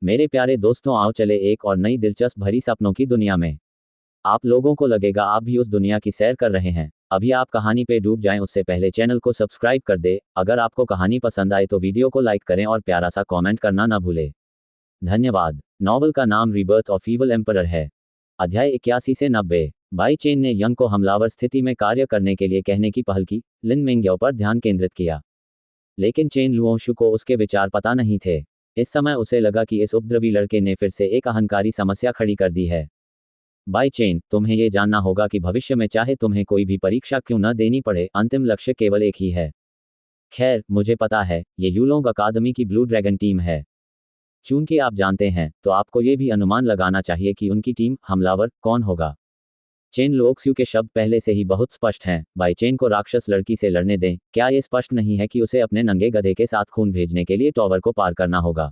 मेरे प्यारे दोस्तों, आओ चले एक और नई दिलचस्प भरी सपनों की दुनिया में। आप लोगों को लगेगा आप भी उस दुनिया की सैर कर रहे हैं। अभी आप कहानी पे डूब जाएं उससे पहले चैनल को सब्सक्राइब कर दे। अगर आपको कहानी पसंद आए तो वीडियो को लाइक करें और प्यारा सा कमेंट करना ना भूले। धन्यवाद। नॉवल का नाम रिबर्थ ऑफ ईवल एम्परर है। अध्याय 81 से 90। बाई चेन ने यंग को हमलावर स्थिति में कार्य करने के लिए कहने की पहल की, लिन मिंग्याओ पर ध्यान केंद्रित किया। लेकिन चेन लुओंशु को उसके विचार पता नहीं थे। इस समय उसे लगा कि इस उपद्रवी लड़के ने फिर से एक अहंकारी समस्या खड़ी कर दी है। बाई चेन, तुम्हें यह जानना होगा कि भविष्य में चाहे तुम्हें कोई भी परीक्षा क्यों न देनी पड़े, अंतिम लक्ष्य केवल एक ही है। खैर, मुझे पता है, ये यूलोंग अकादमी की ब्लू ड्रैगन टीम है। चूंकि आप जानते हैं, तो आपको ये भी अनुमान लगाना चाहिए कि उनकी टीम हमलावर कौन होगा। चेन लोक्स्यू के शब्द पहले से ही बहुत स्पष्ट हैं। बाई चेन को राक्षस लड़की से लड़ने दें। क्या ये स्पष्ट नहीं है कि उसे अपने नंगे गधे के साथ खून भेजने के लिए टॉवर को पार करना होगा?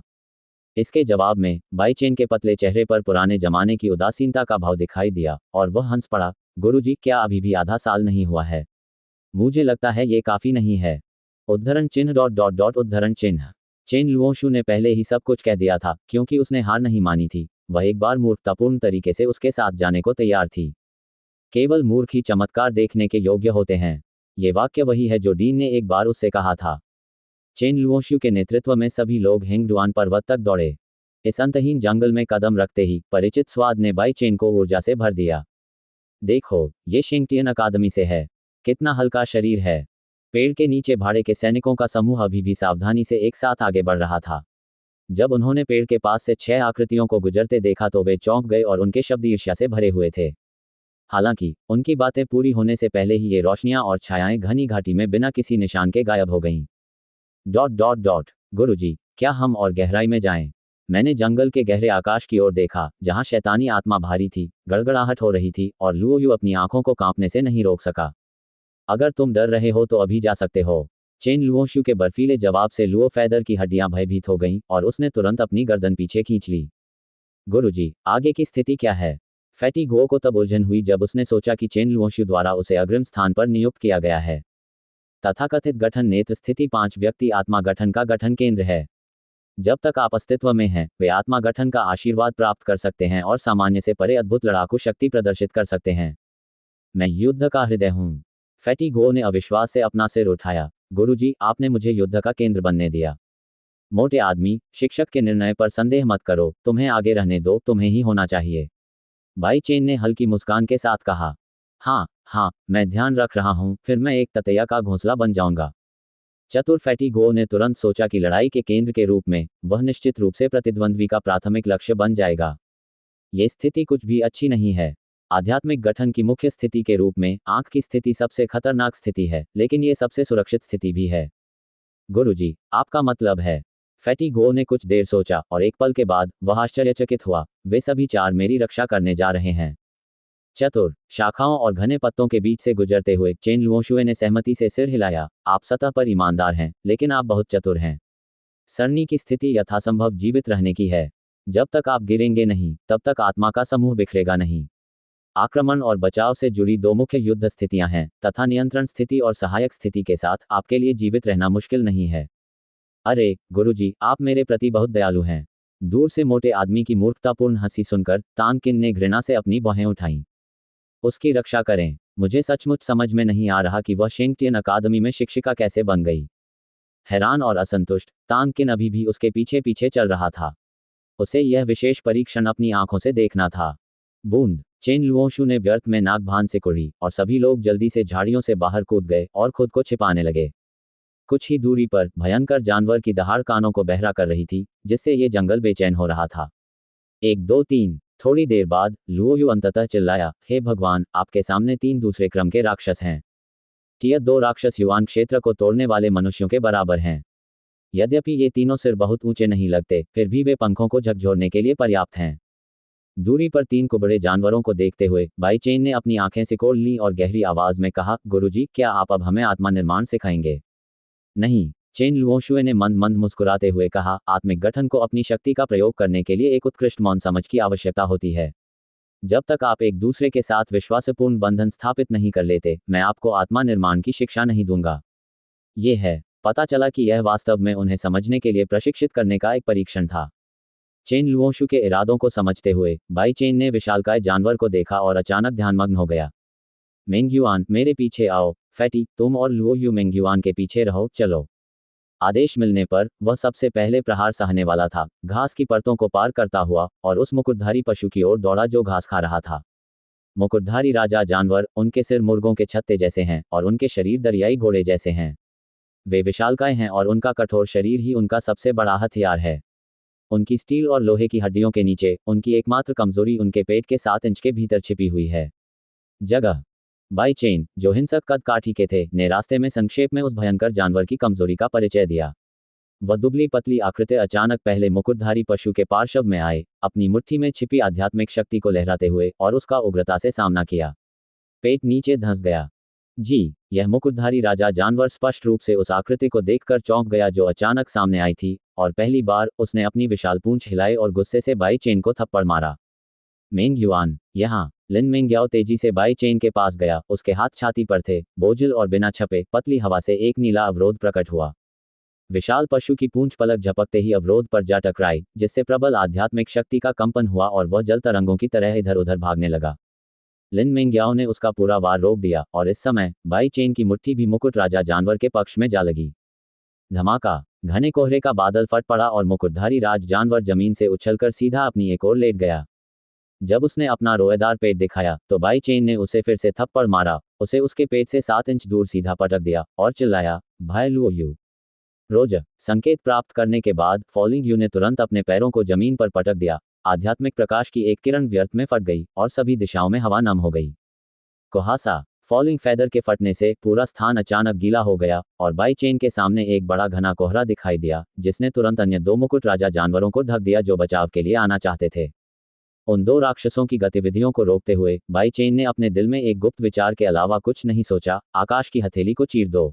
इसके जवाब में बाई चेन के पतले चेहरे पर पुराने जमाने की उदासीनता का भाव दिखाई दिया और वह हंस पड़ा। गुरुजी, क्या अभी भी आधा साल नहीं हुआ है? मुझे लगता है ये काफी नहीं है। उद्धरण चिन्ह डॉट डॉट डॉट उद्धरण चिन्ह। चेन लुओंशु ने पहले ही सब कुछ कह दिया था, क्योंकि उसने हार नहीं मानी थी। वह एक बार मूर्खतापूर्ण तरीके से उसके साथ जाने को तैयार थी। केवल मूर्ख ही चमत्कार देखने के योग्य होते हैं। ये वाक्य वही है जो डीन ने एक बार उससे कहा था। चेन लुओंशु के नेतृत्व में सभी लोग हेंगडुआन पर्वत तक दौड़े। इस अंतहीन जंगल में कदम रखते ही परिचित स्वाद ने बाई चेन को ऊर्जा से भर दिया। देखो, ये शेंगटियन अकादमी से है। कितना हल्का शरीर है। पेड़ के नीचे भाड़े के सैनिकों का समूह अभी भी सावधानी से एक साथ आगे बढ़ रहा था। जब उन्होंने पेड़ के पास से 6 आकृतियों को गुजरते देखा तो वे चौंक गए और उनके शब्द ईर्ष्या से भरे हुए थे। हालांकि उनकी बातें पूरी होने से पहले ही ये रोशनियां और छायाएं घनी घाटी में बिना किसी निशान के गायब हो गईं। Dot dot dot. गुरुजी, क्या हम और गहराई में जाएं? मैंने जंगल के गहरे आकाश की ओर देखा, जहां शैतानी आत्मा भारी थी, गड़गड़ाहट हो रही थी और लुओयू अपनी आंखों को कांपने से नहीं रोक सका। अगर तुम डर रहे हो तो अभी जा सकते हो। चेन लुओशु के बर्फीले जवाब से लुओ फैदर की हड्डियां भयभीत हो गईं और उसने तुरंत अपनी गर्दन पीछे खींच ली। गुरुजी, आगे की स्थिति क्या है? फैटी गो को तब उलझन हुई जब उसने सोचा कि चेन लुओशु द्वारा उसे अग्रिम स्थान पर नियुक्त किया गया है। तथाकथित गठन नेत्र स्थिति 5 व्यक्ति आत्मा गठन का गठन केंद्र है। जब तक आप अस्तित्व में हैं, वे आत्मा गठन का आशीर्वाद प्राप्त कर सकते हैं और सामान्य से परे अद्भुत लड़ाकू शक्ति प्रदर्शित कर सकते हैं। मैं युद्ध का हृदय हूं। फैटी गो ने अविश्वास से अपना सिर उठाया। गुरुजी, आपने मुझे युद्ध का केंद्र बनने दिया। मोटे आदमी, शिक्षक के निर्णय पर संदेह मत करो, तुम्हें आगे रहने दो, तुम्हें ही होना चाहिए। बाई चेन ने हल्की मुस्कान के साथ कहा। हाँ हाँ, मैं ध्यान रख रहा हूं, फिर मैं एक ततैया का घोंसला बन जाऊंगा। चतुर फैटी गो ने तुरंत सोचा कि लड़ाई के केंद्र के रूप में वह निश्चित रूप से प्रतिद्वंद्वी का प्राथमिक लक्ष्य बन जाएगा। ये स्थिति कुछ भी अच्छी नहीं है। आध्यात्मिक गठन की मुख्य स्थिति के रूप में आंख की स्थिति सबसे खतरनाक स्थिति है, लेकिन ये सबसे सुरक्षित स्थिति भी है। गुरुजी, आपका मतलब है? फैटी गो ने कुछ देर सोचा और एक पल के बाद वह आश्चर्यचकित हुआ। वे सभी 4 मेरी रक्षा करने जा रहे हैं। चतुर, शाखाओं और घने पत्तों के बीच से गुजरते हुए चेन लुओशुए ने सहमति से सिर हिलाया। आप सतह पर ईमानदार हैं, लेकिन आप बहुत चतुर हैं। सरनी की स्थिति यथासंभव जीवित रहने की है। जब तक आप गिरेंगे नहीं, तब तक आत्मा का समूह बिखरेगा नहीं। आक्रमण और बचाव से जुड़ी 2 मुख्य युद्ध स्थितियां हैं, तथा नियंत्रण स्थिति और सहायक स्थिति के साथ आपके लिए जीवित रहना मुश्किल नहीं है। अरे गुरुजी, आप मेरे प्रति बहुत दयालु हैं। दूर से मोटे आदमी की मूर्खतापूर्ण हंसी सुनकर तांग किन ने घृणा से अपनी भौहें उठाईं। उसकी रक्षा करें। मुझे सचमुच समझ में नहीं आ रहा कि वह शेंगटियन अकादमी में शिक्षिका कैसे बन गई। हैरान और असंतुष्ट, तांग किन अभी भी उसके पीछे पीछे चल रहा था। उसे यह विशेष परीक्षण अपनी आंखों से देखना था। बूंद। चेन लुओशु ने व्यर्थ में नाक भान से कुड़ी और सभी लोग जल्दी से झाड़ियों से बाहर कूद गए और खुद को छिपाने लगे। कुछ ही दूरी पर भयंकर जानवर की दहाड़ कानों को बहरा कर रही थी, जिससे ये जंगल बेचैन हो रहा था। 1 2 3। थोड़ी देर बाद लुओयू अंततः चिल्लाया, हे भगवान, आपके सामने 3 दूसरे क्रम के राक्षस हैं। टियर 2 राक्षस युवान क्षेत्र को तोड़ने वाले मनुष्यों के बराबर हैं। यद्यपि ये तीनों सिर बहुत ऊंचे नहीं लगते, फिर भी वे पंखों को झकझोरने के लिए पर्याप्त हैं। दूरी पर 3 कुबड़े जानवरों को देखते हुए बाई चेन ने अपनी आंखें सिकोड़ लीं और गहरी आवाज में कहा, गुरुजी, क्या आप अब हमें आत्मा निर्माण सिखाएंगे? नहीं। चेन लुओशुए ने मंद मंद मुस्कुराते हुए कहा, आत्मिक गठन को अपनी शक्ति का प्रयोग करने के लिए एक उत्कृष्ट मौन समझ की आवश्यकता होती है। जब तक आप एक दूसरे के साथ विश्वासपूर्ण बंधन स्थापित नहीं कर लेते, मैं आपको आत्मा निर्माण की शिक्षा नहीं दूंगा। ये है। पता चला कि यह वास्तव में उन्हें समझने के लिए प्रशिक्षित करने का एक परीक्षण था। चेन लुओशु के इरादों को समझते हुए बाई चेन ने विशालकाय जानवर को देखा और अचानक ध्यानमग्न हो गया। मेंग्युआन, मेरे पीछे आओ। फैटी, तुम और लुओयू मेंग्युआन के पीछे रहो, चलो। आदेश मिलने पर वह सबसे पहले प्रहार सहने वाला था, घास की परतों को पार करता हुआ, और उस मुकुटधारी पशु की ओर दौड़ा जो घास खा रहा था। मुकुटधारी राजा जानवर, उनके सिर मुर्गों के छत्ते जैसे हैं और उनके शरीर दरियाई घोड़े जैसे हैं। वे विशालकाय हैं और उनका कठोर शरीर ही उनका सबसे बड़ा हथियार है। उनकी स्टील और लोहे की हड्डियों के नीचे उनकी एकमात्र कमजोरी उनके पेट के 7 इंच के भीतर छिपी हुई है। जगह। बाई चेन, जो हिंसक कद काठी के थे, ने रास्ते में संक्षेप में उस भयंकर जानवर की कमजोरी का परिचय दिया। वह दुबली पतली आकृति अचानक पहले मुकुटधारी पशु के पार्श्व में आए, अपनी मुट्ठी में छिपी आध्यात्मिक शक्ति को लहराते हुए, और उसका उग्रता से सामना किया। पेट नीचे धंस गया। जी, यह मुकुटधारी राजा जानवर स्पष्ट रूप से उस आकृति को देखकर चौंक गया जो अचानक सामने आई थी, और पहली बार उसने अपनी विशाल पूंछ हिलाई और गुस्से से बाई चेन को थप्पड़ मारा। मेंग्युआन, यहाँ। लिन मेंग्याओ तेजी से बाई चेन के पास गया, उसके हाथ छाती पर थे, बोझिल और बिना छपे। पतली हवा से एक नीला अवरोध प्रकट हुआ। विशाल पशु की पूंछ पलक झपकते ही अवरोध पर जा टकराई, जिससे प्रबल आध्यात्मिक शक्ति का कंपन हुआ और वह जल तरंगों की तरह इधर उधर भागने लगा। लिन मेंग्याओ ने उसका पूरा वार रोक दिया, और इस समय बाई चेन की मुट्ठी भी मुकुट राजा जानवर के पक्ष में जा लगी। धमाका। घने कोहरे का बादल फट पड़ा और मुकुटधारी राज जानवर जमीन से उछलकर सीधा अपनी एक ओर लेट गया। जब उसने अपना रोएदार पेट दिखाया तो बाई चेन ने उसे फिर से थप्पड़ मारा, उसे उसके पेट से 7 इंच दूर सीधा पटक दिया, और चिल्लाया, भाई लुओयू। रोज। संकेत प्राप्त करने के बाद फॉलिंग यू ने तुरंत अपने पैरों को जमीन पर पटक दिया। आध्यात्मिक प्रकाश की एक किरण व्यर्थ में फट गई और सभी दिशाओं में हवा नम हो गई। कुहासा। फॉलिंग फेदर के फटने से पूरा स्थान अचानक गीला हो गया, और बाई चेन के सामने एक बड़ा घना कोहरा दिखाई दिया, जिसने तुरंत अन्य 2 मुकुट राजा जानवरों को ढक दिया जो बचाव के लिए आना चाहते थे। उन 2 राक्षसों की गतिविधियों को रोकते हुए बाई चेन ने अपने दिल में एक गुप्त विचार के अलावा कुछ नहीं सोचा, आकाश की हथेली को चीर दो।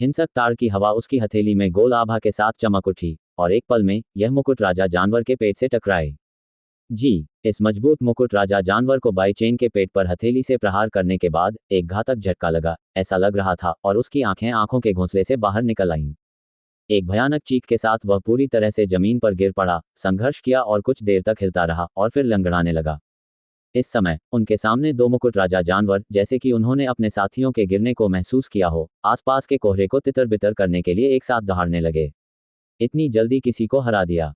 हिंसक ताड़ की हवा उसकी हथेली में गोल आभा के साथ चमक उठी, और एक पल में यह मुकुट राजा जानवर के पेट से टकराए। जी, इस मजबूत मुकुट राजा जानवर को बाई चेन के पेट पर हथेली से प्रहार करने के बाद एक घातक झटका लगा, ऐसा लग रहा था, और उसकी आंखें आंखों के घोंसले से बाहर निकल आईं। एक भयानक चीख के साथ वह पूरी तरह से जमीन पर गिर पड़ा, संघर्ष किया और कुछ देर तक हिलता रहा, और फिर लंगड़ाने लगा। इस समय उनके सामने 2 मुकुट राजा जानवर, जैसे कि उन्होंने अपने साथियों के गिरने को महसूस किया हो, आसपास के कोहरे को तितर बितर करने के लिए एक साथ दहाड़ने लगे। इतनी जल्दी किसी को हरा दिया।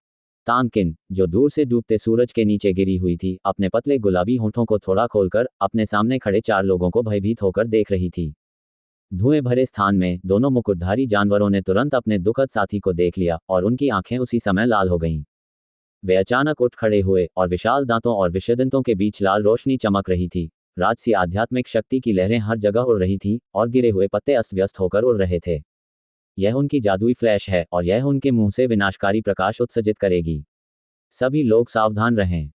तांकिन, जो दूर से डूबते सूरज के नीचे गिरी हुई थी, अपने पतले गुलाबी होठों को थोड़ा खोलकर अपने सामने खड़े 4 लोगों को भयभीत होकर देख रही थी। धुएं भरे स्थान में दोनों मुकुटधारी जानवरों ने तुरंत अपने दुखद साथी को देख लिया, और उनकी आंखें उसी समय लाल हो गईं। वे अचानक उठ खड़े हुए, और विशाल दांतों और विषदंतों के बीच लाल रोशनी चमक रही थी। राजसी आध्यात्मिक शक्ति की लहरें हर जगह उड़ रही थीं, और गिरे हुए पत्ते अस्त व्यस्त होकर उड़ रहे थे। यह उनकी जादुई फ्लैश है, और यह उनके मुंह से विनाशकारी प्रकाश उत्सर्जित करेगी। सभी लोग सावधान रहें।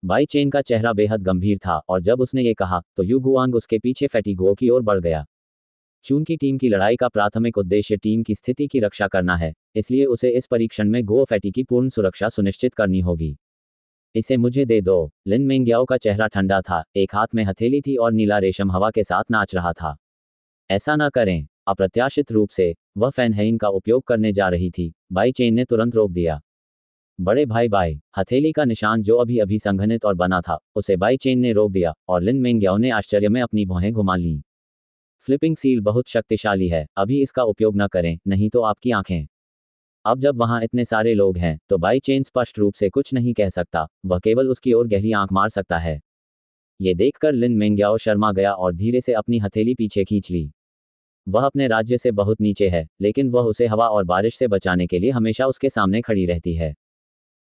बाई चेन का चेहरा बेहद गंभीर था, और जब उसने ये कहा तो यू गुआंग उसके पीछे फैटिगुओ की ओर बढ़ गया। चून की टीम की लड़ाई का प्राथमिक उद्देश्य टीम की स्थिति की रक्षा करना है, इसलिए उसे इस परीक्षण में गुओ फैटी की पूर्ण सुरक्षा सुनिश्चित करनी होगी। इसे मुझे दे दो। लिन मेंग्याओ का चेहरा ठंडा था, एक हाथ में हथेली थी और नीला रेशम हवा के साथ नाच रहा था। ऐसा न करें। अप्रत्याशित रूप से वह फैनहेइन का उपयोग करने जा रही थी। बाई चेन ने तुरंत रोक दिया। बड़े भाई बाई, हथेली का निशान जो अभी अभी संघनित और बना था, उसे बाई चेन ने रोक दिया, और लिन मेंग्याओ ने आश्चर्य में अपनी भौहें घुमा लीं। फ्लिपिंग सील बहुत शक्तिशाली है, अभी इसका उपयोग न करें, नहीं तो आपकी आंखें। अब जब वहां इतने सारे लोग हैं तो बाई चेन स्पष्ट रूप से कुछ नहीं कह सकता, वह केवल उसकी ओर गहरी आंख मार सकता है। ये देखकर लिन मेंग्याओ शर्मा गया और धीरे से अपनी हथेली पीछे खींच ली। वह अपने राज्य से बहुत नीचे है, लेकिन वह उसे हवा और बारिश से बचाने के लिए हमेशा उसके सामने खड़ी रहती है।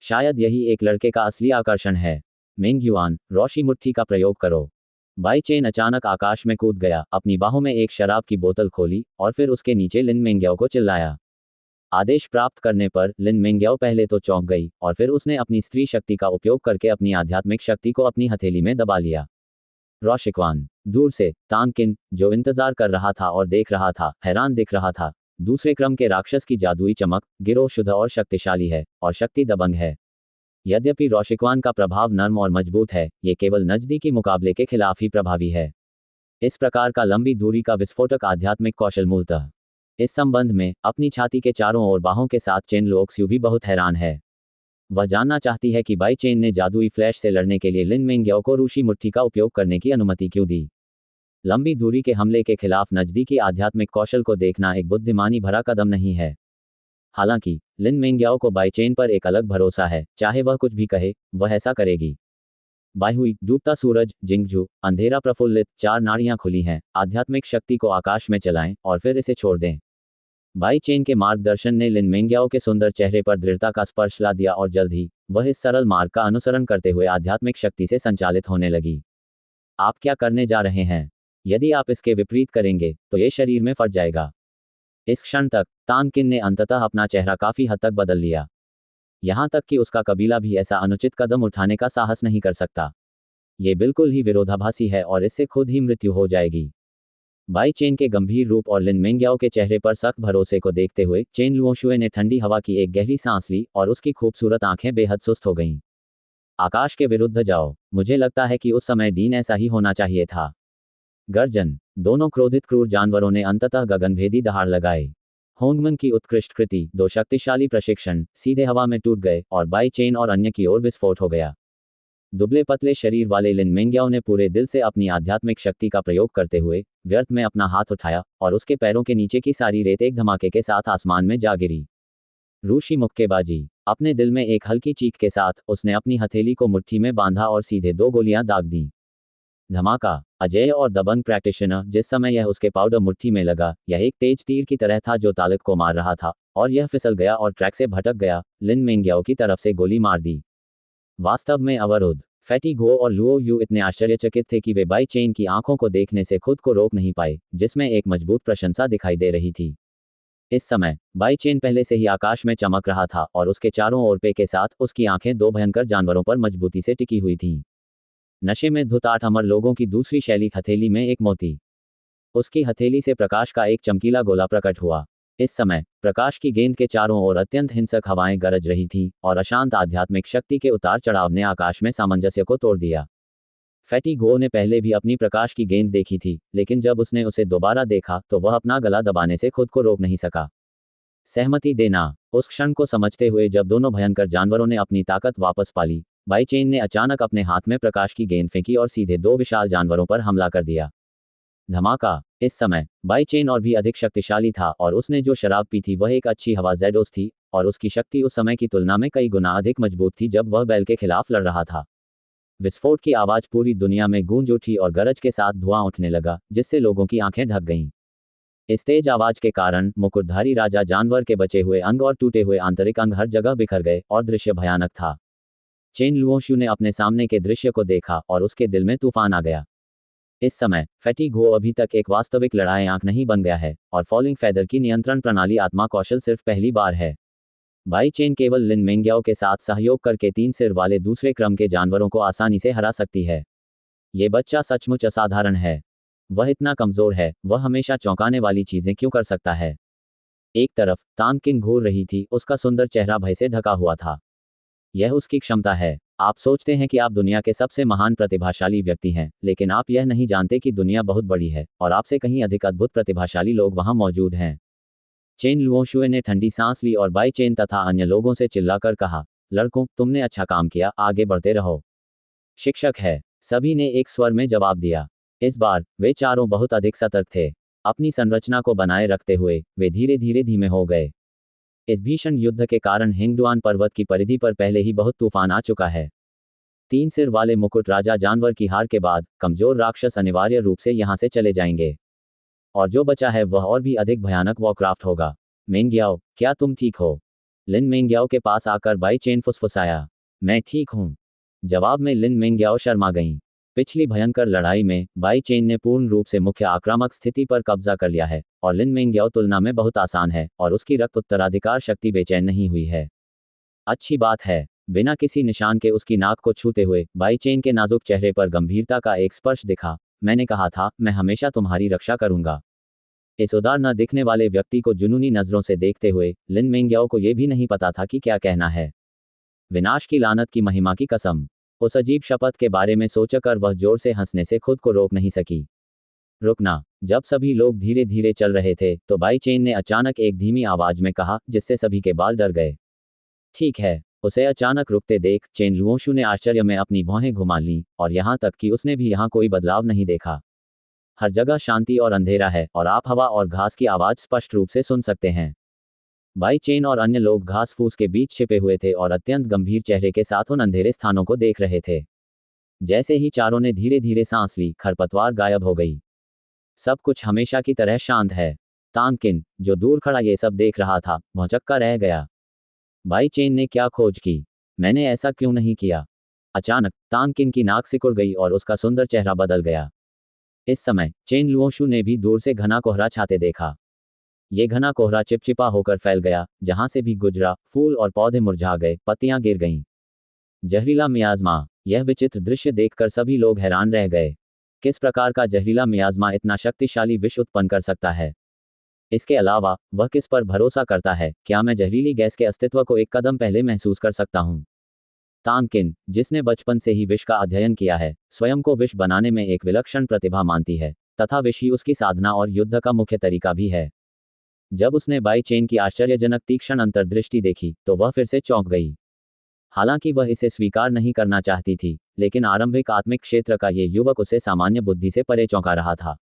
शायद यही एक लड़के का असली आकर्षण है। मेंग्युआन, रोशी मुट्ठी का प्रयोग करो। बाई चेन अचानक आकाश में कूद गया, अपनी बाहों में एक शराब की बोतल खोली, और फिर उसके नीचे लिन मेंग्याओ को चिल्लाया। आदेश प्राप्त करने पर लिन मेंग्याओ पहले तो चौंक गई, और फिर उसने अपनी स्त्री शक्ति का उपयोग करके अपनी आध्यात्मिक शक्ति को अपनी हथेली में दबा लिया। रोशिकवान। दूर से तांकिन, जो इंतजार कर रहा था और देख रहा था, हैरान दिख रहा था। दूसरे क्रम के राक्षस की जादुई चमक, गिरोह शुद्ध और शक्तिशाली है, और शक्ति दबंग है। यद्यपि रोशिकवान का प्रभाव नर्म और मजबूत है, ये केवल नजदीकी मुकाबले के खिलाफ ही प्रभावी है। इस प्रकार का लंबी दूरी का विस्फोटक आध्यात्मिक कौशल मूलतः। इस संबंध में अपनी छाती के चारों ओर बाहों के साथ चेन लोक्स्यू भी बहुत हैरान है। वह जानना चाहती है कि बाई चेन ने जादुई फ्लैश से लड़ने के लिए लिन मेंग्याओ को रूसी मुट्ठी का उपयोग करने की अनुमति क्यों दी। लंबी दूरी के हमले के खिलाफ नज़दीकी आध्यात्मिक कौशल को देखना एक बुद्धिमानी भरा कदम नहीं है। हालांकि लिन मेंग्याओ को बाई चेन पर एक अलग भरोसा है, चाहे वह कुछ भी कहे, वह ऐसा करेगी। बाइहुई, डूबता सूरज, जिंगजू, अंधेरा प्रफुल्लित, 4 नाड़ियां खुली हैं, आध्यात्मिक शक्ति को आकाश में चलाएं और फिर इसे छोड़ दें। बाई चेन के मार्गदर्शन ने लिन मेंग्याओ के सुंदर चेहरे पर दृढ़ता का स्पर्श ला दिया और जल्द ही वह इस सरल मार्ग का अनुसरण करते हुए आध्यात्मिक शक्ति से संचालित होने लगी। आप क्या करने जा रहे हैं? यदि आप इसके विपरीत करेंगे तो ये शरीर में फट जाएगा। इस क्षण तक तांग किन ने अंततः अपना चेहरा काफी हद तक बदल लिया। यहां तक कि उसका कबीला भी ऐसा अनुचित कदम उठाने का साहस नहीं कर सकता। ये बिल्कुल ही विरोधाभासी है और इससे खुद ही मृत्यु हो जाएगी। बाई चेन के गंभीर रूप और लिन मेंग्याओ के चेहरे पर सख्त भरोसे को देखते हुए चेन लुओशुए ने ठंडी हवा की एक गहरी सांस ली और उसकी खूबसूरत आंखें बेहद सुस्त हो गईं। आकाश के विरुद्ध जाओ। मुझे लगता है कि उस समय डीन ऐसा ही होना चाहिए था। गर्जन। दोनों क्रोधित क्रूर जानवरों ने अंततः गगनभेदी दहाड़ लगाए। होंगमन की उत्कृष्ट कृति, 2 शक्तिशाली प्रशिक्षण, सीधे हवा में टूट गए और बाई चेन और अन्य की ओर विस्फोट हो गया। दुबले पतले शरीर वाले लिन मेंग्याओ ने पूरे दिल से अपनी आध्यात्मिक शक्ति का प्रयोग करते हुए व्यर्थ में अपना हाथ उठाया और उसके पैरों के नीचे की सारी रेत एक धमाके के साथ आसमान में जा गिरी। रूसी मुक्केबाजी। अपने दिल में एक हल्की चीख के साथ उसने अपनी हथेली को मुट्ठी में बांधा और सीधे 2 गोलियां दाग दीं। धमाका। अजय और दबंग प्रैक्टिशनर। जिस समय यह उसके पाउडर मुट्ठी में लगा, यह एक तेज तीर की तरह था जो तालिक को मार रहा था और यह फिसल गया और ट्रैक से भटक गया। लिन मेंग्याओ की तरफ से गोली मार दी। वास्तव में अवरुद्ध। फैटी गो और लुओ यू इतने आश्चर्यचकित थे कि वे बाई चेन की आंखों को देखने से खुद को रोक नहीं पाए, जिसमें एक मजबूत प्रशंसा दिखाई दे रही थी। इस समय बाई चेन पहले से ही आकाश में चमक रहा था और उसके चारों ओर पे के साथ उसकी आंखें 2 भयंकर जानवरों पर मजबूती से टिकी हुई थीं। नशे में धुत 8 अमर लोगों की दूसरी शैली हथेली में एक मोती। उसकी हथेली से प्रकाश का एक चमकीला गोला प्रकट हुआ। इस समय प्रकाश की गेंद के चारों ओर अत्यंत हिंसक हवाएं गरज रही थीं और अशांत आध्यात्मिक शक्ति के उतार चढ़ाव ने आकाश में सामंजस्य को तोड़ दिया। फैटी गो ने पहले भी अपनी प्रकाश की गेंद देखी थी, लेकिन जब उसने उसे दोबारा देखा तो वह अपना गला दबाने से खुद को रोक नहीं सका। सहमति देना। उस क्षण को समझते हुए जब दोनों भयंकर जानवरों ने अपनी ताकत वापस पाली, बाई चेन ने अचानक अपने हाथ में प्रकाश की गेंद फेंकी और सीधे 2 विशाल जानवरों पर हमला कर दिया। धमाका। इस समय बाई चेन और भी अधिक शक्तिशाली था और उसने जो शराब पी थी वह एक अच्छी हवा जेडोस थी और उसकी शक्ति उस समय की तुलना में कई गुना अधिक मजबूत थी जब वह बैल के खिलाफ लड़ रहा था। विस्फोट की आवाज पूरी दुनिया में गूंज उठी और गरज के साथ धुआं उठने लगा, जिससे लोगों की आंखें ढक गईं। इस तेज आवाज के कारण मुकुटधारी राजा जानवर के बचे हुए अंग और टूटे हुए आंतरिक अंग हर जगह बिखर गए और दृश्य भयानक था। चेन लुओशु ने अपने सामने के दृश्य को देखा और उसके दिल में तूफान आ गया। इस समय फैटी गो अभी तक एक वास्तविक लड़ाई आंख नहीं बन गया है और फॉलिंग फैदर की नियंत्रण प्रणाली आत्मा कौशल सिर्फ पहली बार है। बाई चेन केवल लिन मेंग्याओ के साथ सहयोग करके 3 सिर वाले दूसरे क्रम के जानवरों को आसानी से हरा सकती है। ये बच्चा सचमुच असाधारण है। वह इतना कमजोर है, वह हमेशा चौंकाने वाली चीजें क्यों कर सकता है। एक तरफ तांग किन घूर रही थी, उसका सुंदर चेहरा भय से ढका हुआ था। यह उसकी क्षमता है। आप सोचते हैं कि आप दुनिया के सबसे महान प्रतिभाशाली व्यक्ति हैं, लेकिन आप यह नहीं जानते कि दुनिया बहुत बड़ी है और आपसे कहीं अधिक अद्भुत प्रतिभाशाली लोग वहां मौजूद हैं। चेन लुओशुए ने ठंडी सांस ली और बाई चेन तथा अन्य लोगों से चिल्लाकर कहा, लड़कों, तुमने अच्छा काम किया, आगे बढ़ते रहो। शिक्षक है। सभी ने एक स्वर में जवाब दिया। इस बार वे चारों बहुत अधिक सतर्क थे। अपनी संरचना को बनाए रखते हुए वे धीरे धीरे धीमे हो गए। इस भीषण युद्ध के कारण हिंगडुआन पर्वत की परिधि पर पहले ही बहुत तूफान आ चुका है। 3 सिर वाले मुकुट राजा जानवर की हार के बाद कमजोर राक्षस अनिवार्य रूप से यहां से चले जाएंगे और जो बचा है वह और भी अधिक भयानक वॉरक्राफ्ट होगा। मेंग्याओ, क्या तुम ठीक हो? लिन मेंग्याओ के पास आकर बाई चेन फुसफुसाया। मैं ठीक हूं। जवाब में लिन मेंग्याओ शर्मा गईं। पिछली भयंकर लड़ाई में बाई चेन ने पूर्ण रूप से मुख्य आक्रामक स्थिति पर कब्जा कर लिया है और लिन मेंग्याओ तुलना में बहुत आसान है और उसकी रक्त उत्तराधिकार शक्ति बेचैन नहीं हुई है। अच्छी बात है। बिना किसी निशान के उसकी नाक को छूते हुए बाई चेन के नाजुक चेहरे पर गंभीरता का एक स्पर्श दिखा। मैंने कहा था, मैं हमेशा तुम्हारी रक्षा करूंगा। इस उदार न दिखने वाले व्यक्ति को जुनूनी नजरों से देखते हुए लिन मेंग्याओ को यह भी नहीं पता था कि क्या कहना है। विनाश की लानत की महिमा की कसम। उस अजीब शपथ के बारे में सोचकर वह जोर से हंसने से खुद को रोक नहीं सकी। रुकना। जब सभी लोग धीरे धीरे चल रहे थे तो बाई चेन ने अचानक एक धीमी आवाज में कहा, जिससे सभी के बाल डर गए। ठीक है, उसे अचानक रुकते देख चेन लुओशू ने आश्चर्य में अपनी भौहें घुमा लीं, और यहाँ तक कि उसने भी यहाँ कोई बदलाव नहीं देखा। हर जगह शांति और अंधेरा है, और आप हवा और घास की आवाज स्पष्ट रूप से सुन सकते हैं। बाई चेन और अन्य लोग घास फूस के बीच छिपे हुए थे और अत्यंत गंभीर चेहरे के साथ उन अंधेरे स्थानों को देख रहे थे। जैसे ही चारों ने धीरे धीरे सांस ली, खरपतवार गायब हो गई। सब कुछ हमेशा की तरह शांत है। तांगकिन, जो दूर खड़ा ये सब देख रहा था, भौचक्का रह गया। बाई चेन ने क्या खोज की? मैंने ऐसा क्यों नहीं किया? अचानक तांगकिन की नाक सिकुड़ गई और उसका सुंदर चेहरा बदल गया। इस समय चेन लुओशू ने भी दूर से घना कोहरा छाते देखा। ये घना कोहरा चिपचिपा होकर फैल गया, जहां से भी गुजरा फूल और पौधे मुरझा गए, पत्तियां गिर गईं। जहरीला मियाज़मा। यह विचित्र दृश्य देखकर सभी लोग हैरान रह गए। किस प्रकार का जहरीला मियाज़मा इतना शक्तिशाली विष उत्पन्न कर सकता है? इसके अलावा वह किस पर भरोसा करता है? क्या मैं जहरीली गैस के अस्तित्व को एक कदम पहले महसूस कर सकता हूँ? तांगकिन, जिसने बचपन से ही विष का अध्ययन किया है, स्वयं को विष बनाने में एक विलक्षण प्रतिभा मानती है, तथा विष ही उसकी साधना और युद्ध का मुख्य तरीका भी है। जब उसने बाई चेन की आश्चर्यजनक तीक्ष्ण अंतर्दृष्टि देखी, तो वह फिर से चौंक गई। हालांकि वह इसे स्वीकार नहीं करना चाहती थी, लेकिन आरंभिक आत्मिक क्षेत्र का ये युवक उसे सामान्य बुद्धि से परे चौंका रहा था।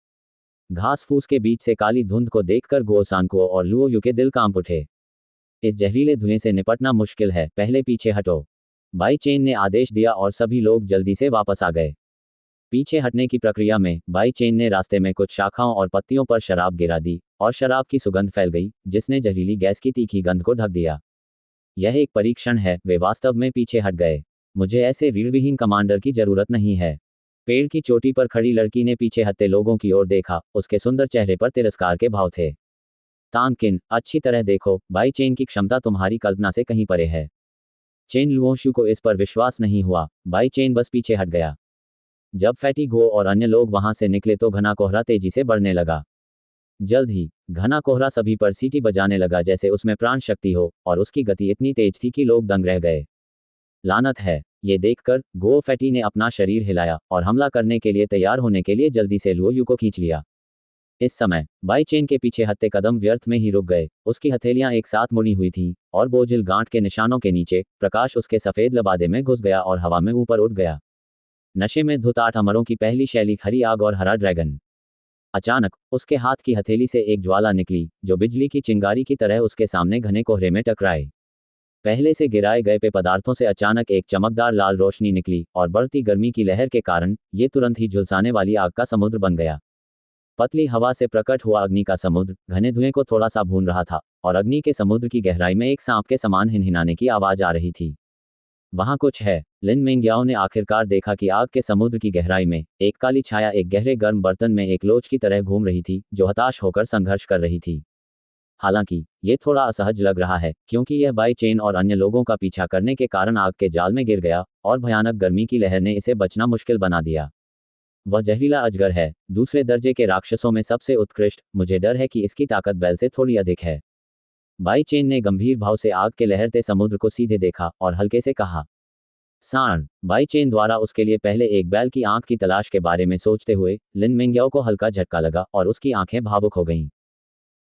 घास फूस के बीच से काली धुंध को देखकर गोसानको और लुओयू के दिल कांप उठे। इस जहरीले धुएं से निपटना मुश्किल है, पहले पीछे हटो। बाई चेन ने आदेश दिया और सभी लोग जल्दी से वापस आ गए। पीछे हटने की प्रक्रिया में बाई चेन ने रास्ते में कुछ शाखाओं और पत्तियों पर शराब गिरा दी, और शराब की सुगंध फैल गई, जिसने जहरीली गैस की तीखी गंध को ढक दिया। यह एक परीक्षण है, वे वास्तव में पीछे हट गए। मुझे ऐसे रीढ़विहीन कमांडर की जरूरत नहीं है। पेड़ की चोटी पर खड़ी लड़की ने पीछे हटते लोगों की ओर देखा, उसके सुंदर चेहरे पर तिरस्कार के भाव थे। तांगकिन, अच्छी तरह देखो, बाई चेन की क्षमता तुम्हारी कल्पना से कहीं परे है। चेन लुओशू को इस पर विश्वास नहीं हुआ। बाई चेन बस पीछे हट गया। जब फैटी गो और अन्य लोग वहां से निकले तो घना कोहरा तेजी से बढ़ने लगा। जल्द ही घना कोहरा सभी पर सीटी बजाने लगा जैसे उसमें प्राण शक्ति हो, और उसकी गति इतनी तेज थी कि लोग दंग रह गए। लानत है। ये देखकर गो फैटी ने अपना शरीर हिलाया और हमला करने के लिए तैयार होने के लिए जल्दी से लुओयू को खींच लिया। इस समय बाई चेन के पीछे हत्ते कदम व्यर्थ में ही रुक गए। उसकी हथेलियां एक साथ मुड़ी हुई थीं, और बोझिल गांठ के निशानों के नीचे प्रकाश उसके सफेद लबादे में घुस गया और हवा में ऊपर उड़ गया। नशे में धुत 8 अमरों की पहली शैली, हरी आग और हरा ड्रैगन। अचानक उसके हाथ की हथेली से एक ज्वाला निकली, जो बिजली की चिंगारी की तरह उसके सामने घने कोहरे में टकराए। पहले से गिराए गए पेय पदार्थों से अचानक एक चमकदार लाल रोशनी निकली, और बढ़ती गर्मी की लहर के कारण ये तुरंत ही झुलसाने वाली आग का समुद्र बन गया। पतली हवा से प्रकट हुआ अग्नि का समुद्र घने धुएं को थोड़ा सा भून रहा था, और अग्नि के समुद्र की गहराई में एक सांप के समान हिनहिनाने की आवाज आ रही थी। वहां कुछ है। लिन मिंग्याओ ने आखिरकार देखा कि आग के समुद्र की गहराई में एक काली छाया एक गहरे गर्म बर्तन में एक लोच की तरह घूम रही थी, जो हताश होकर संघर्ष कर रही थी। हालांकि ये थोड़ा असहज लग रहा है, क्योंकि यह बाई चेन और अन्य लोगों का पीछा करने के कारण आग के जाल में गिर गया, और भयानक गर्मी की लहर ने इसे बचना मुश्किल बना दिया। वह जहरीला अजगर है, दूसरे दर्जे के राक्षसों में सबसे उत्कृष्ट। मुझे डर है कि इसकी ताकत बैल से थोड़ी अधिक है। बाई चेन ने गंभीर भाव से आग के लहरते समुद्र को सीधे देखा और हल्के से कहा, सांड। बाई चेन द्वारा उसके लिए पहले एक बैल की आंख की तलाश के बारे में सोचते हुए लिन मिंग्याओ को हल्का झटका लगा और उसकी आंखें भावुक हो गईं।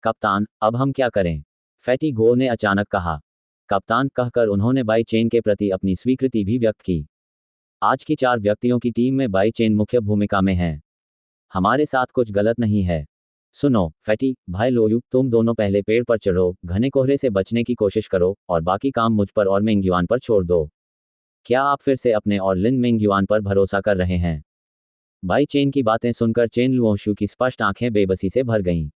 कप्तान, अब हम क्या करें? फैटी गो ने अचानक कहा। कप्तान कहकर उन्होंने बाई चेन के प्रति अपनी स्वीकृति भी व्यक्त की। आज की 4 व्यक्तियों की टीम में बाई चेन मुख्य भूमिका में है। हमारे साथ कुछ गलत नहीं है। सुनो फैटी, भाई लोयू, तुम दोनों पहले पेड़ पर चढ़ो, घने कोहरे से बचने की कोशिश करो, और बाकी काम मुझ पर और मिंग्युआन पर छोड़ दो। क्या आप फिर से अपने और लिन मिंग्युआन पर भरोसा कर रहे हैं? बाई चेन की बातें सुनकर चेन लुओशू की स्पष्ट आंखें बेबसी से भर गईं।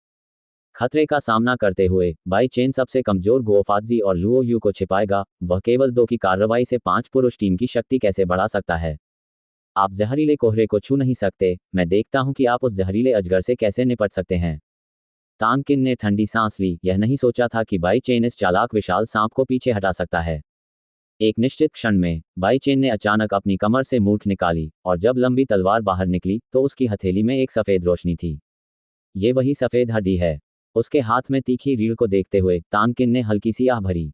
खतरे का सामना करते हुए बाई चेन सबसे कमजोर गोफाजी और लुओयू को छिपाएगा। वह केवल 2 की कार्रवाई से 5 पुरुष टीम की शक्ति कैसे बढ़ा सकता है? आप जहरीले कोहरे को छू नहीं सकते। मैं देखता हूं कि आप उस जहरीले अजगर से कैसे निपट सकते हैं। तांगकिन ने ठंडी सांस ली। यह नहीं सोचा था कि बाई चेन इस चालाक विशाल सांप को पीछे हटा सकता है। एक निश्चित क्षण में बाई चेन ने अचानक अपनी कमर से मूठ निकाली, और जब लंबी तलवार बाहर निकली तो उसकी हथेली में एक सफेद रोशनी थी। ये वही सफेद हड्डी है। उसके हाथ में तीखी रीढ़ को देखते हुए तांगकिन ने हल्की सी आह भरी।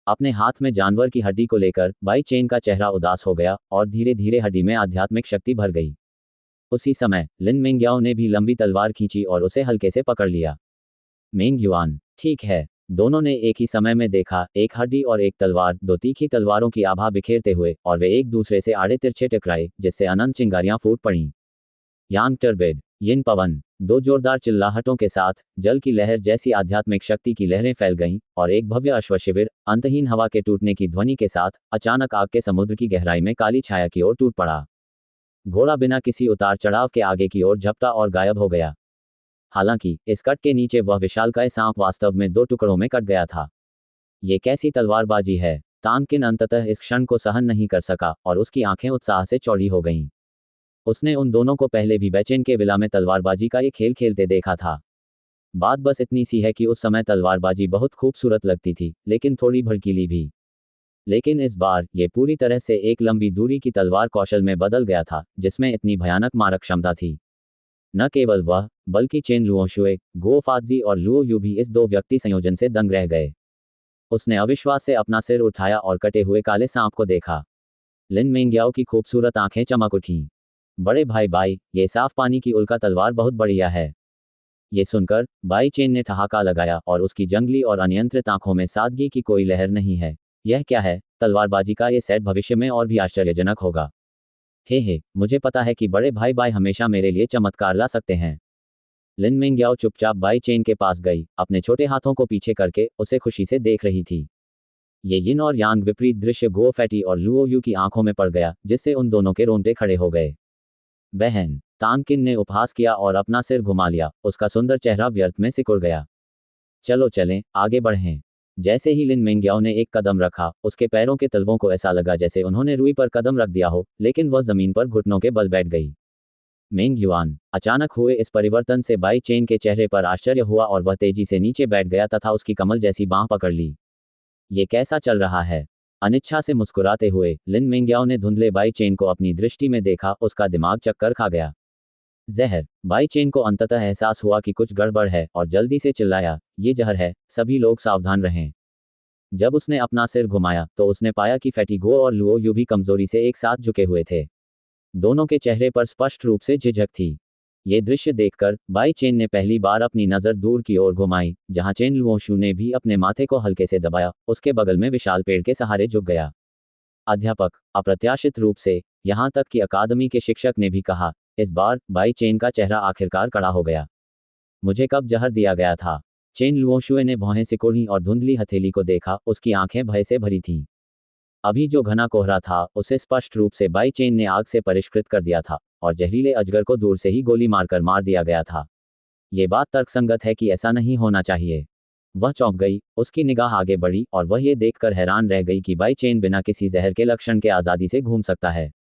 अपने हाथ में जानवर की हड्डी को लेकर बाई चेन का चेहरा उदास हो गया, और धीरे धीरे हड्डी में आध्यात्मिक शक्ति भर गई। उसी समय लिन मिंग्याओ ने भी लंबी तलवार खींची और उसे हल्के से पकड़ लिया। मिंग्युआन, ठीक है। दोनों ने एक ही समय में देखा, एक हड्डी और एक तलवार, दो तीखी तलवारों की आभा बिखेरते हुए, और वे एक दूसरे से आड़े तिरछे टकराए, जिससे अनंत चिंगारियां फूट पड़ीं। यांग टर्बिड, यिन पवन, दो जोरदार चिल्लाहटों के साथ जल की लहर जैसी आध्यात्मिक शक्ति की लहरें फैल गईं, और एक भव्य अश्व शिविर अंतहीन हवा के टूटने की ध्वनि के साथ अचानक आग के समुद्र की गहराई में काली छाया की ओर टूट पड़ा। घोड़ा बिना किसी उतार चढ़ाव के आगे की ओर झपटा और गायब हो गया। हालांकि इस कट के नीचे वह विशालकाय सांप वास्तव में दो टुकड़ों में कट गया था। ये कैसी तलवारबाजी है? तानकिन अंततः इस क्षण को सहन नहीं कर सका और उसकी आंखें उत्साह से चौड़ी हो गईं। उसने उन दोनों को पहले भी बेचैन के विला में तलवारबाजी का ये खेल खेलते देखा था। बात बस इतनी सी है कि उस समय तलवारबाजी बहुत खूबसूरत लगती थी, लेकिन थोड़ी भड़कीली भी। लेकिन इस बार ये पूरी तरह से एक लंबी दूरी की तलवार कौशल में बदल गया था, जिसमें इतनी भयानक मारक क्षमता थी। न केवल वह, बल्कि चेन लुओशुए, गो फाजी और लुओ यू भी इस दो व्यक्ति संयोजन से दंग रह गए। उसने अविश्वास से अपना सिर उठाया और कटे हुए काले सांप को देखा। लिन मेंग्याओ की खूबसूरत आंखें चमक उठीं। बड़े भाई, ये साफ पानी की उल्का तलवार बहुत बढ़िया है। ये सुनकर बाई चेन ने ठहाका लगाया और उसकी जंगली और अनियंत्रित आंखों में सादगी की कोई लहर नहीं है। यह क्या है? तलवारबाजी का ये सेट भविष्य में और भी आश्चर्यजनक होगा। हे, मुझे पता है कि बड़े भाई हमेशा मेरे लिए चमत्कार ला सकते हैं। लिन मिंग्याओ चुपचाप बाई चेन के पास गई, अपने छोटे हाथों को पीछे करके उसे खुशी से देख रही थी। ये यिन और यांग विपरीत दृश्य गो फैटी और लुओ यू की आंखों में पड़ गया, जिससे उन दोनों के रोंगटे खड़े हो गए। बहन, तानकिन ने उपहास किया और अपना सिर घुमा लिया, उसका सुंदर चेहरा व्यर्थ में सिकुड़ गया। चलो चलें, आगे बढ़ें। जैसे ही लिन मेंग्याओ ने एक कदम रखा, उसके पैरों के तलवों को ऐसा लगा जैसे उन्होंने रुई पर कदम रख दिया हो, लेकिन वह जमीन पर घुटनों के बल बैठ गई। मेंग युआन, अचानक हुए इस परिवर्तन से बाई चेन के चेहरे पर आश्चर्य हुआ और वह तेजी से नीचे बैठ गया तथा उसकी कमल जैसी बांह पकड़ ली। ये कैसा चल रहा है? अनिच्छा से मुस्कुराते हुए लिन मेंग्याओ ने धुंधले बाई चेन को अपनी दृष्टि में देखा, उसका दिमाग चक्कर खा गया। जहर। बाई चेन को अंततः एहसास हुआ कि कुछ गड़बड़ है और जल्दी से चिल्लाया, ये जहर है, सभी लोग सावधान रहें। जब उसने अपना सिर घुमाया तो उसने पाया कि फैटिगो और लुओ यू भी कमजोरी से एक साथ झुके हुए थे। दोनों के चेहरे पर स्पष्ट रूप से झिझक थी। ये दृश्य देखकर बाई चेन ने पहली बार अपनी नज़र दूर की ओर घुमाई, जहां चेन लुओशू ने भी अपने माथे को हल्के से दबाया, उसके बगल में विशाल पेड़ के सहारे झुक गया। अध्यापक, अप्रत्याशित रूप से, यहां तक कि अकादमी के शिक्षक ने भी कहा। इस बार बाई चेन का चेहरा आखिरकार कड़ा हो गया। मुझे कब जहर दिया गया था? चेन लुओशुए ने भौहें सिकोड़ी और धुंधली हथेली को देखा, उसकी आंखें भय से भरी थीं। अभी जो घना कोहरा था उसे स्पष्ट रूप से बाई चेन ने आग से परिष्कृत कर दिया था, और जहरीले अजगर को दूर से ही गोली मारकर मार दिया गया था। ये बात तर्कसंगत है कि ऐसा नहीं होना चाहिए। वह चौंक गई, उसकी निगाह आगे बढ़ी और वह ये देखकर हैरान रह गई कि बाई चेन बिना किसी जहर के लक्षण के आज़ादी से घूम सकता है।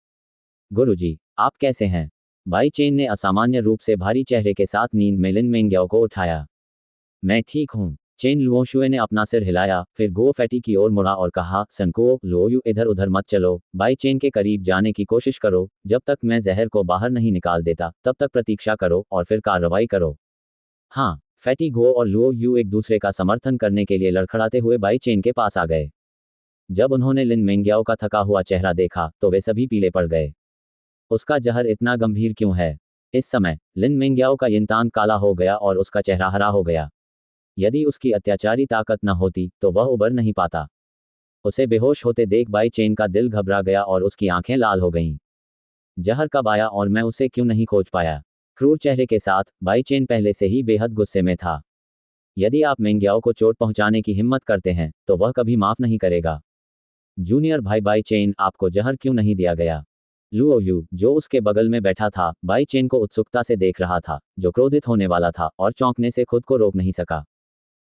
गुरुजी, आप कैसे हैं? बाई चेन ने असामान्य रूप से भारी चेहरे के साथ नींद में लिन मेंग्याओ को उठाया। मैं ठीक हूँ। चेन लुओशुए ने अपना सिर हिलाया, फिर गो फैटी की ओर मुड़ा और कहा, सनको, लोयू इधर उधर मत चलो, बाई चेन के करीब जाने की कोशिश करो, जब तक मैं जहर को बाहर नहीं निकाल देता तब तक प्रतीक्षा करो और फिर कार्रवाई करो। हाँ। फैटी गो और लुओ यू एक दूसरे का समर्थन करने के लिए लड़खड़ाते हुए बाई चेन के पास आ गए। जब उन्होंने लिन मेंग्याओ का थका हुआ चेहरा देखा तो वे सभी पीले पड़ गए। उसका जहर इतना गंभीर क्यों है? इस समय लिन मेंग्याओ का यिनतांग काला हो गया और उसका चेहरा हरा हो गया। यदि उसकी अत्याचारी ताकत न होती तो वह उबर नहीं पाता। उसे बेहोश होते देख बाई चेन का दिल घबरा गया और उसकी आंखें लाल हो गईं। जहर कब आया और मैं उसे क्यों नहीं खोज पाया? क्रूर चेहरे के साथ बाई चेन पहले से ही बेहद गुस्से में था। यदि आप मेंग्याओ को चोट पहुंचाने की हिम्मत करते हैं तो वह कभी माफ नहीं करेगा। जूनियर भाई बाई चेन, आपको जहर क्यों नहीं दिया गया? लुओ यू, जो उसके बगल में बैठा था, बाई चेन को उत्सुकता से देख रहा था, जो क्रोधित होने वाला था और चौंकने से खुद को रोक नहीं सका।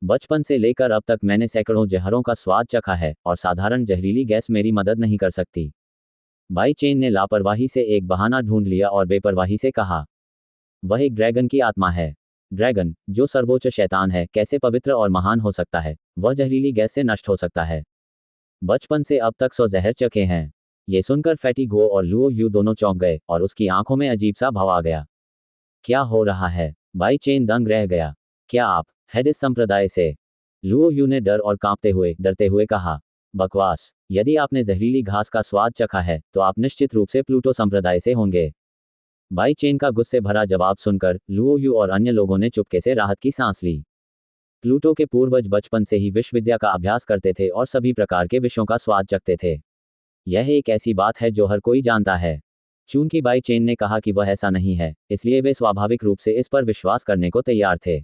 बचपन से लेकर अब तक मैंने सैकड़ों जहरों का स्वाद चखा है और साधारण जहरीली गैस मेरी मदद नहीं कर सकती। बाई चेन ने लापरवाही से एक बहाना ढूंढ लिया और बेपरवाही से कहा, वह एक ड्रैगन की आत्मा है। ड्रैगन, जो सर्वोच्च शैतान है, कैसे पवित्र और महान हो सकता है? वह जहरीली गैस से नष्ट हो सकता है। बचपन से अब तक 100 जहर चखे हैं। ये सुनकर फैटी गो और लुओ यू दोनों चौंक गए और उसकी आंखों में अजीब सा भाव आ गया। क्या हो रहा है? बाई चेन दंग रह गया। क्या आप हेडिस संप्रदाय से? लुओ यू ने डरते हुए कहा, बकवास। यदि आपने जहरीली घास का स्वाद चखा है तो आप निश्चित रूप से प्लूटो संप्रदाय से होंगे। बाई चेन का गुस्से भरा जवाब सुनकर लुओ यू और अन्य लोगों ने चुपके से राहत की सांस ली। प्लूटो के पूर्वज बचपन से ही विश्वविद्या का अभ्यास करते थे और सभी प्रकार के विषयों का स्वाद चखते थे। यह एक ऐसी बात है जो हर कोई जानता है। चूंकि बाई चेन ने कहा कि वह ऐसा नहीं है, इसलिए वे स्वाभाविक रूप से इस पर विश्वास करने को तैयार थे।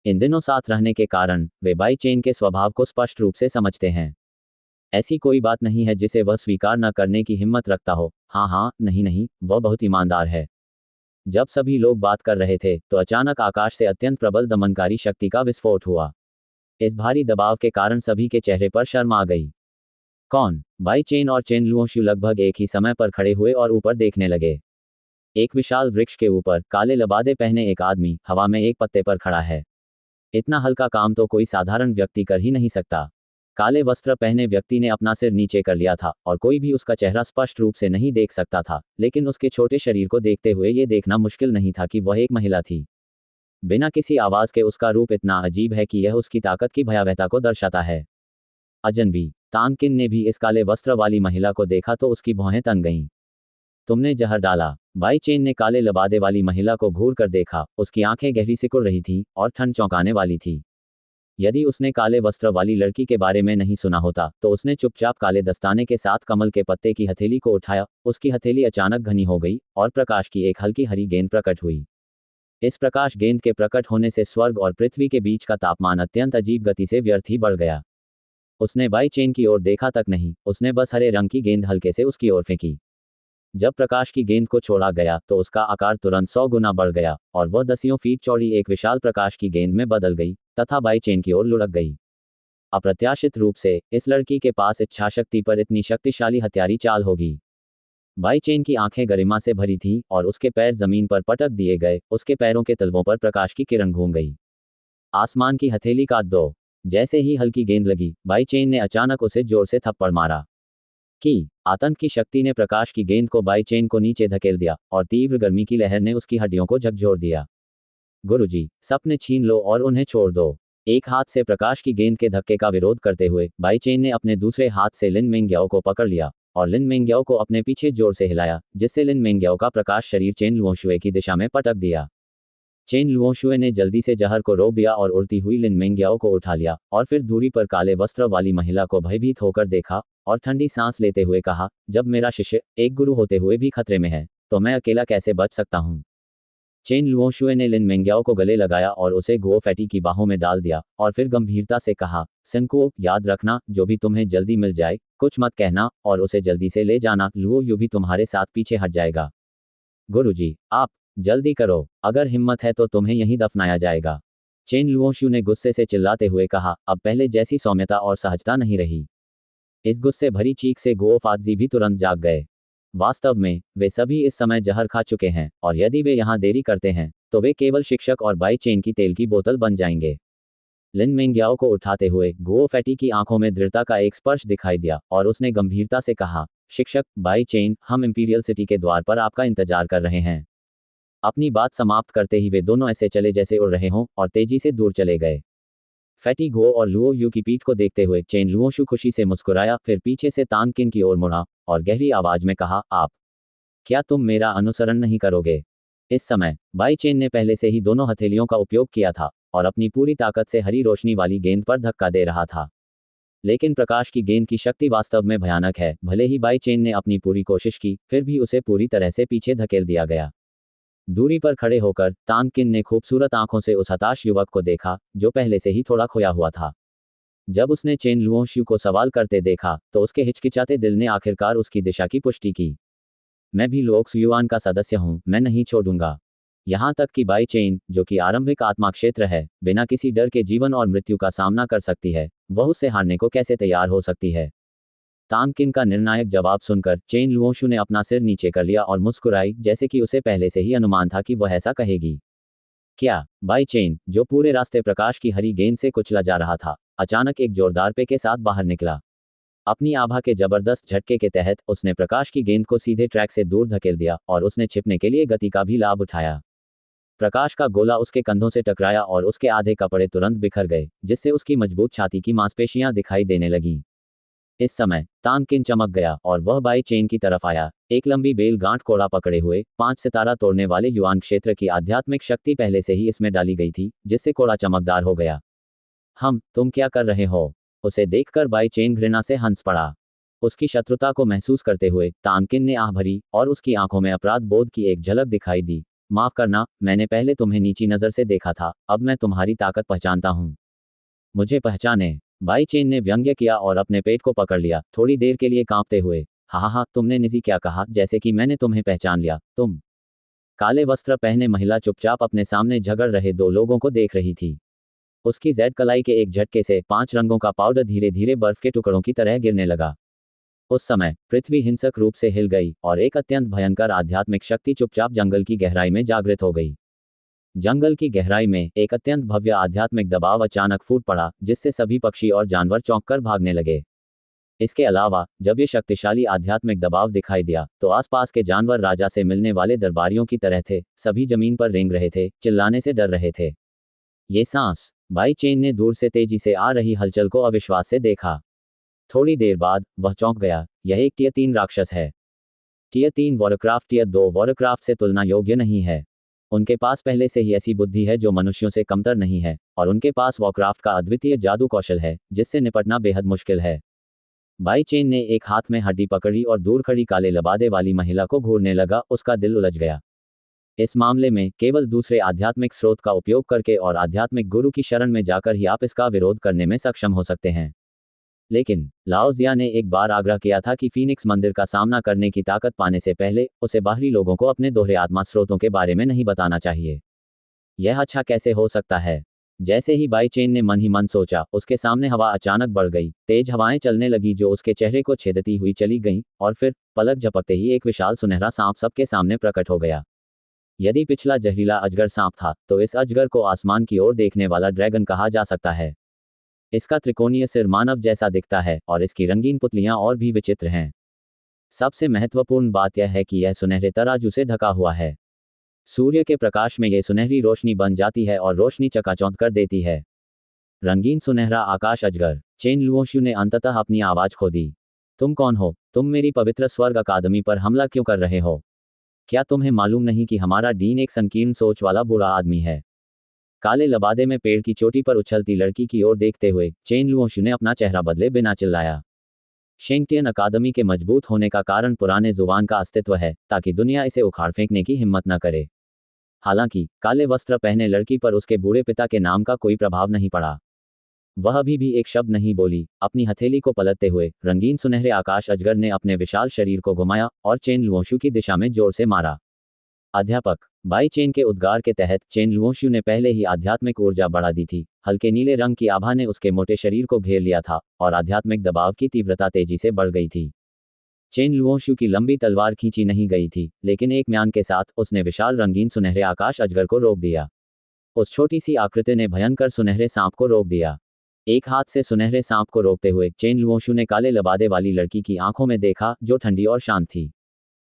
इन दिनों साथ रहने के कारण वे बाई चेन के स्वभाव को स्पष्ट रूप से समझते हैं। ऐसी कोई बात नहीं है जिसे वह स्वीकार न करने की हिम्मत रखता हो। हाँ, नहीं, वह बहुत ईमानदार है। जब सभी लोग बात कर रहे थे तो अचानक आकाश से अत्यंत प्रबल दमनकारी शक्ति का विस्फोट हुआ। इस भारी दबाव के कारण सभी के चेहरे पर शर्म आ गई। कौन? बाई चेन और चेन लुओशु लगभग एक ही समय पर खड़े हुए और ऊपर देखने लगे। एक विशाल वृक्ष के ऊपर काले लबादे पहने एक आदमी हवा में एक पत्ते पर खड़ा है। इतना हल्का काम तो कोई साधारण व्यक्ति कर ही नहीं सकता। काले वस्त्र पहने व्यक्ति ने अपना सिर नीचे कर लिया था और कोई भी उसका चेहरा स्पष्ट रूप से नहीं देख सकता था, लेकिन उसके छोटे शरीर को देखते हुए ये देखना मुश्किल नहीं था कि वह एक महिला थी। बिना किसी आवाज के उसका रूप इतना अजीब है कि यह उसकी ताकत की भयावहता को दर्शाता है। अजनबी। तानकिन ने भी इस काले वस्त्र वाली महिला को देखा तो उसकी भौहें तन गईं। तुमने जहर डाला। बाई चेन ने काले लबादे वाली महिला को घूर कर देखा। उसकी आंखें गहरी सिकुड़ रही थीं और ठंड चौंकाने वाली थी। यदि उसने काले वस्त्र वाली लड़की के बारे में नहीं सुना होता तो उसने चुपचाप काले दस्ताने के साथ कमल के पत्ते की हथेली को उठाया। उसकी हथेली अचानक घनी हो गई और प्रकाश की एक हल्की हरी गेंद प्रकट हुई। इस प्रकाश गेंद के प्रकट होने से स्वर्ग और पृथ्वी के बीच का तापमान अत्यंत अजीब गति से व्यर्थ ही बढ़ गया। उसने बाई चेन की ओर देखा तक नहीं, उसने बस हरे रंग की गेंद हल्के से उसकी ओर फेंकी। जब प्रकाश की गेंद को छोड़ा गया तो उसका आकार तुरंत 100 गुना बढ़ गया और वह दसियों फीट चौड़ी एक विशाल प्रकाश की गेंद में बदल गई तथा बाई चेन की ओर लुढ़क गई। अप्रत्याशित रूप से इस लड़की के पास इच्छा शक्ति पर इतनी शक्तिशाली हथियारी चाल होगी। बाई चेन की आंखें गरिमा से भरी थीं और उसके पैर जमीन पर पटक दिए गए। उसके पैरों के तलवों पर प्रकाश की किरण घूम गई। आसमान की हथेली का दो। जैसे ही हल्की गेंद लगी, बाई चेन ने अचानक उसे जोर से थप्पड़ मारा। कि आतंक की शक्ति ने प्रकाश की गेंद को बाई चेन को नीचे धकेल दिया और तीव्र गर्मी की लहर ने उसकी हड्डियों को झकझोर दिया। गुरुजी, सपने छीन लो और उन्हें छोड़ दो। एक हाथ से प्रकाश की गेंद के धक्के का विरोध करते हुए बाई चेन ने अपने दूसरे हाथ से लिन मेंग्याओ को पकड़ लिया और लिन मेंग्याओ को अपने पीछे जोर से हिलाया, जिससे लिन मेंग्याओ का प्रकाश शरीर चेन लुओशुए की दिशा में पटक दिया। चेन लुओशुए ने जल्दी से जहर को रोक दिया और उड़ती हुई लिन मेंग्याओ को उठा लिया और फिर दूरी पर काले वस्त्र वाली महिला को भयभीत होकर देखा और ठंडी सांस लेते हुए कहा, जब मेरा शिष्य एक गुरु होते हुए भी खतरे में है तो मैं अकेला कैसे बच सकता हूँ। चेन लुओशुए ने लिन मेंग्याओ को गले लगाया और उसे गुओ फैटी की बाहों में डाल दिया और फिर गंभीरता से कहा, सेंकुओ, याद रखना, जो भी तुम्हें जल्दी मिल जाए कुछ मत कहना और उसे जल्दी से ले जाना। लुओ यू भी तुम्हारे साथ पीछे हट जाएगा। गुरुजी, आप जल्दी करो, अगर हिम्मत है तो तुम्हें यहीं दफनाया जाएगा। चेन लुओशु ने गुस्से से चिल्लाते हुए कहा। अब पहले जैसी सौम्यता और सहजता नहीं रही। इस गुस्से भरी चीख से गुओ फातजी भी तुरंत जाग गए। वास्तव में वे सभी इस समय जहर खा चुके हैं और यदि वे यहाँ देरी करते हैं तो वे केवल शिक्षक और बाई चेन की तेल की बोतल बन जाएंगे। लिन मेंग्याओ को उठाते हुए गुओ फैटी की आंखों में दृढ़ता का एक स्पर्श दिखाई दिया और उसने गंभीरता से कहा, शिक्षक, बाई चेन, हम इंपीरियल सिटी के द्वार पर आपका इंतजार कर रहे हैं। अपनी बात समाप्त करते ही वे दोनों ऐसे चले जैसे उड़ रहे हों और तेजी से दूर चले गए। फैटी गुओ और लुओ यू की पीठ को देखते हुए चेन लुओशु खुशी से मुस्कुराया, फिर पीछे से तानकिन की ओर मुड़ा और गहरी आवाज में कहा, आप क्या तुम मेरा अनुसरण नहीं करोगे? इस समय बाई चेन ने पहले से ही दोनों हथेलियों का उपयोग किया था और अपनी पूरी ताकत से हरी रोशनी वाली गेंद पर धक्का दे रहा था। लेकिन प्रकाश की गेंद की शक्ति वास्तव में भयानक है। भले ही बाई चेन ने अपनी पूरी कोशिश की, फिर भी उसे पूरी तरह से पीछे धकेल दिया गया। दूरी पर खड़े होकर तानकिन ने खूबसूरत आंखों से उस हताश युवक को देखा जो पहले से ही थोड़ा खोया हुआ था। जब उसने चेन लुओशु को सवाल करते देखा तो उसके हिचकिचाते दिल ने आखिरकार उसकी दिशा की पुष्टि की। मैं भी लोक सुयुआन का सदस्य हूं, मैं नहीं छोड़ूंगा। यहां तक कि बाई चेन, जो कि आरंभिक आत्मा क्षेत्र है, बिना किसी डर के जीवन और मृत्यु का सामना कर सकती है, वह उससे हारने को कैसे तैयार हो सकती है? तानकिन का निर्णायक जवाब सुनकर चेन लुओशु ने अपना सिर नीचे कर लिया और मुस्कुराई, जैसे कि उसे पहले से ही अनुमान था कि वह ऐसा कहेगी। क्या? बाई चेन, जो पूरे रास्ते प्रकाश की हरी गेंद से कुचला जा रहा था, अचानक एक जोरदार पे के साथ बाहर निकला। अपनी आभा के जबरदस्त झटके के तहत उसने प्रकाश की गेंद को सीधे ट्रैक से दूर धकेल दिया और उसने छिपने के लिए गति का भी लाभ उठाया। प्रकाश का गोला उसके कंधों से टकराया और उसके आधे कपड़े तुरंत बिखर गए, जिससे उसकी मजबूत छाती की मांसपेशियां दिखाई देने लगीं। इस समय तानकिन चमक गया और वह बाई चेन की तरफ आया, एक लंबी बेल गांठ कोड़ा पकड़े हुए। 5 सितारा तोड़ने वाले युआन क्षेत्र की आध्यात्मिक शक्ति पहले से ही इसमें डाली गई थी, जिससे कोड़ा चमकदार हो गया। तुम क्या कर रहे हो? उसे देखकर बाई चेन घृणा से हंस पड़ा। उसकी शत्रुता को महसूस करते हुए तानकिन ने आह भरी और उसकी आंखों में अपराध बोध की एक झलक दिखाई दी। माफ करना, मैंने पहले तुम्हें नीची नज़र से देखा था, अब मैं तुम्हारी ताकत पहचानता हूँ। मुझे पहचाने? बाई चेन ने व्यंग्य किया और अपने पेट को पकड़ लिया, थोड़ी देर के लिए कांपते हुए। हा, तुमने निजी क्या कहा, जैसे कि मैंने तुम्हें पहचान लिया? तुम? काले वस्त्र पहने महिला चुपचाप अपने सामने झगड़ रहे दो लोगों को देख रही थी। उसकी जैद कलाई के एक झटके से 5 रंगों का पाउडर धीरे धीरे बर्फ के टुकड़ों की तरह गिरने लगा। उस समय पृथ्वी हिंसक रूप से हिल गई और एक अत्यंत भयंकर आध्यात्मिक शक्ति चुपचाप जंगल की गहराई में जागृत हो गई। जंगल की गहराई में एक अत्यंत भव्य आध्यात्मिक दबाव अचानक फूट पड़ा, जिससे सभी पक्षी और जानवर चौंककर भागने लगे। इसके अलावा जब ये शक्तिशाली आध्यात्मिक दबाव दिखाई दिया तो आसपास के जानवर राजा से मिलने वाले दरबारियों की तरह थे, सभी जमीन पर रेंग रहे थे, चिल्लाने से डर रहे थे। ये सांस? बाई चेन ने दूर से तेजी से आ रही हलचल को अविश्वास से देखा। थोड़ी देर बाद वह चौंक गया। यह एक टियर 3 राक्षस है। टियर 3 वॉरक्राफ्ट टियर 2 वॉरक्राफ्ट से तुलना योग्य नहीं है। उनके पास पहले से ही ऐसी बुद्धि है जो मनुष्यों से कमतर नहीं है, और उनके पास वॉरक्राफ्ट का अद्वितीय जादू कौशल है जिससे निपटना बेहद मुश्किल है। बाई चेन ने एक हाथ में हड्डी पकड़ी और दूर खड़ी काले लबादे वाली महिला को घूरने लगा। उसका दिल उलझ गया। इस मामले में केवल दूसरे आध्यात्मिक स्रोत का उपयोग करके और आध्यात्मिक गुरु की शरण में जाकर ही आप इसका विरोध करने में सक्षम हो सकते हैं। लेकिन लाओ ज़िया ने एक बार आग्रह किया था कि फीनिक्स मंदिर का सामना करने की ताकत पाने से पहले उसे बाहरी लोगों को अपने दोहरे आत्मा स्रोतों के बारे में नहीं बताना चाहिए। यह अच्छा कैसे हो सकता है? जैसे ही बाई चेन ने मन ही मन सोचा, उसके सामने हवा अचानक बढ़ गई। तेज हवाएं चलने लगी जो उसके चेहरे को छेदती हुई चली गईं, और फिर पलक झपकते ही एक विशाल सुनहरा सांप सबके सामने प्रकट हो गया। यदि पिछला जहरीला अजगर सांप था तो इस अजगर को आसमान की ओर देखने वाला ड्रैगन कहा जा सकता है। इसका त्रिकोणीय सिर मानव जैसा दिखता है और इसकी रंगीन पुतलियां और भी विचित्र हैं। सबसे महत्वपूर्ण बात यह है कि यह सुनहरे तराजू से ढका हुआ है। सूर्य के प्रकाश में यह सुनहरी रोशनी बन जाती है और रोशनी चकाचौंध कर देती है। रंगीन सुनहरा आकाश अजगर। चेन लुओशु ने अंततः अपनी आवाज खो दी। तुम कौन हो? तुम मेरी पवित्र स्वर्ग अकादमी पर हमला क्यों कर रहे हो? क्या तुम्हें मालूम नहीं कि हमारा डीन एक संकीर्ण सोच वाला बुरा आदमी है? काले लबादे में पेड़ की चोटी पर उछलती लड़की की ओर देखते हुए चेन लुओशु ने अपना चेहरा बदले बिना चिल्लाया। शेंगटियन अकादमी के मजबूत होने का कारण पुराने जुबान का अस्तित्व है, ताकि दुनिया इसे उखाड़ फेंकने की हिम्मत न करे। हालांकि काले वस्त्र पहने लड़की पर उसके बूढ़े पिता के नाम का कोई प्रभाव नहीं पड़ा। वह अभी भी एक शब्द नहीं बोली। अपनी हथेली को पलटते हुए रंगीन सुनहरे आकाश अजगर ने अपने विशाल शरीर को घुमाया और चेन लुओशु की दिशा में जोर से मारा। अध्यापक। बाई चेन के उद्गार के तहत चेन लुओशु ने पहले ही आध्यात्मिक ऊर्जा बढ़ा दी थी। हल्के नीले रंग की आभा ने उसके मोटे शरीर को घेर लिया था और आध्यात्मिक दबाव की तीव्रता तेजी से बढ़ गई थी। चेन लुओशु की लंबी तलवार खींची नहीं गई थी, लेकिन एक म्यान के साथ उसने विशाल रंगीन सुनहरे आकाश अजगर को रोक दिया। उस छोटी सी आकृति ने भयंकर सुनहरे सांप को रोक दिया। एक हाथ से सुनहरे सांप को रोकते हुए चेन लुओशु ने काले लबादे वाली लड़की की आंखों में देखा, जो ठंडी और शांत थी।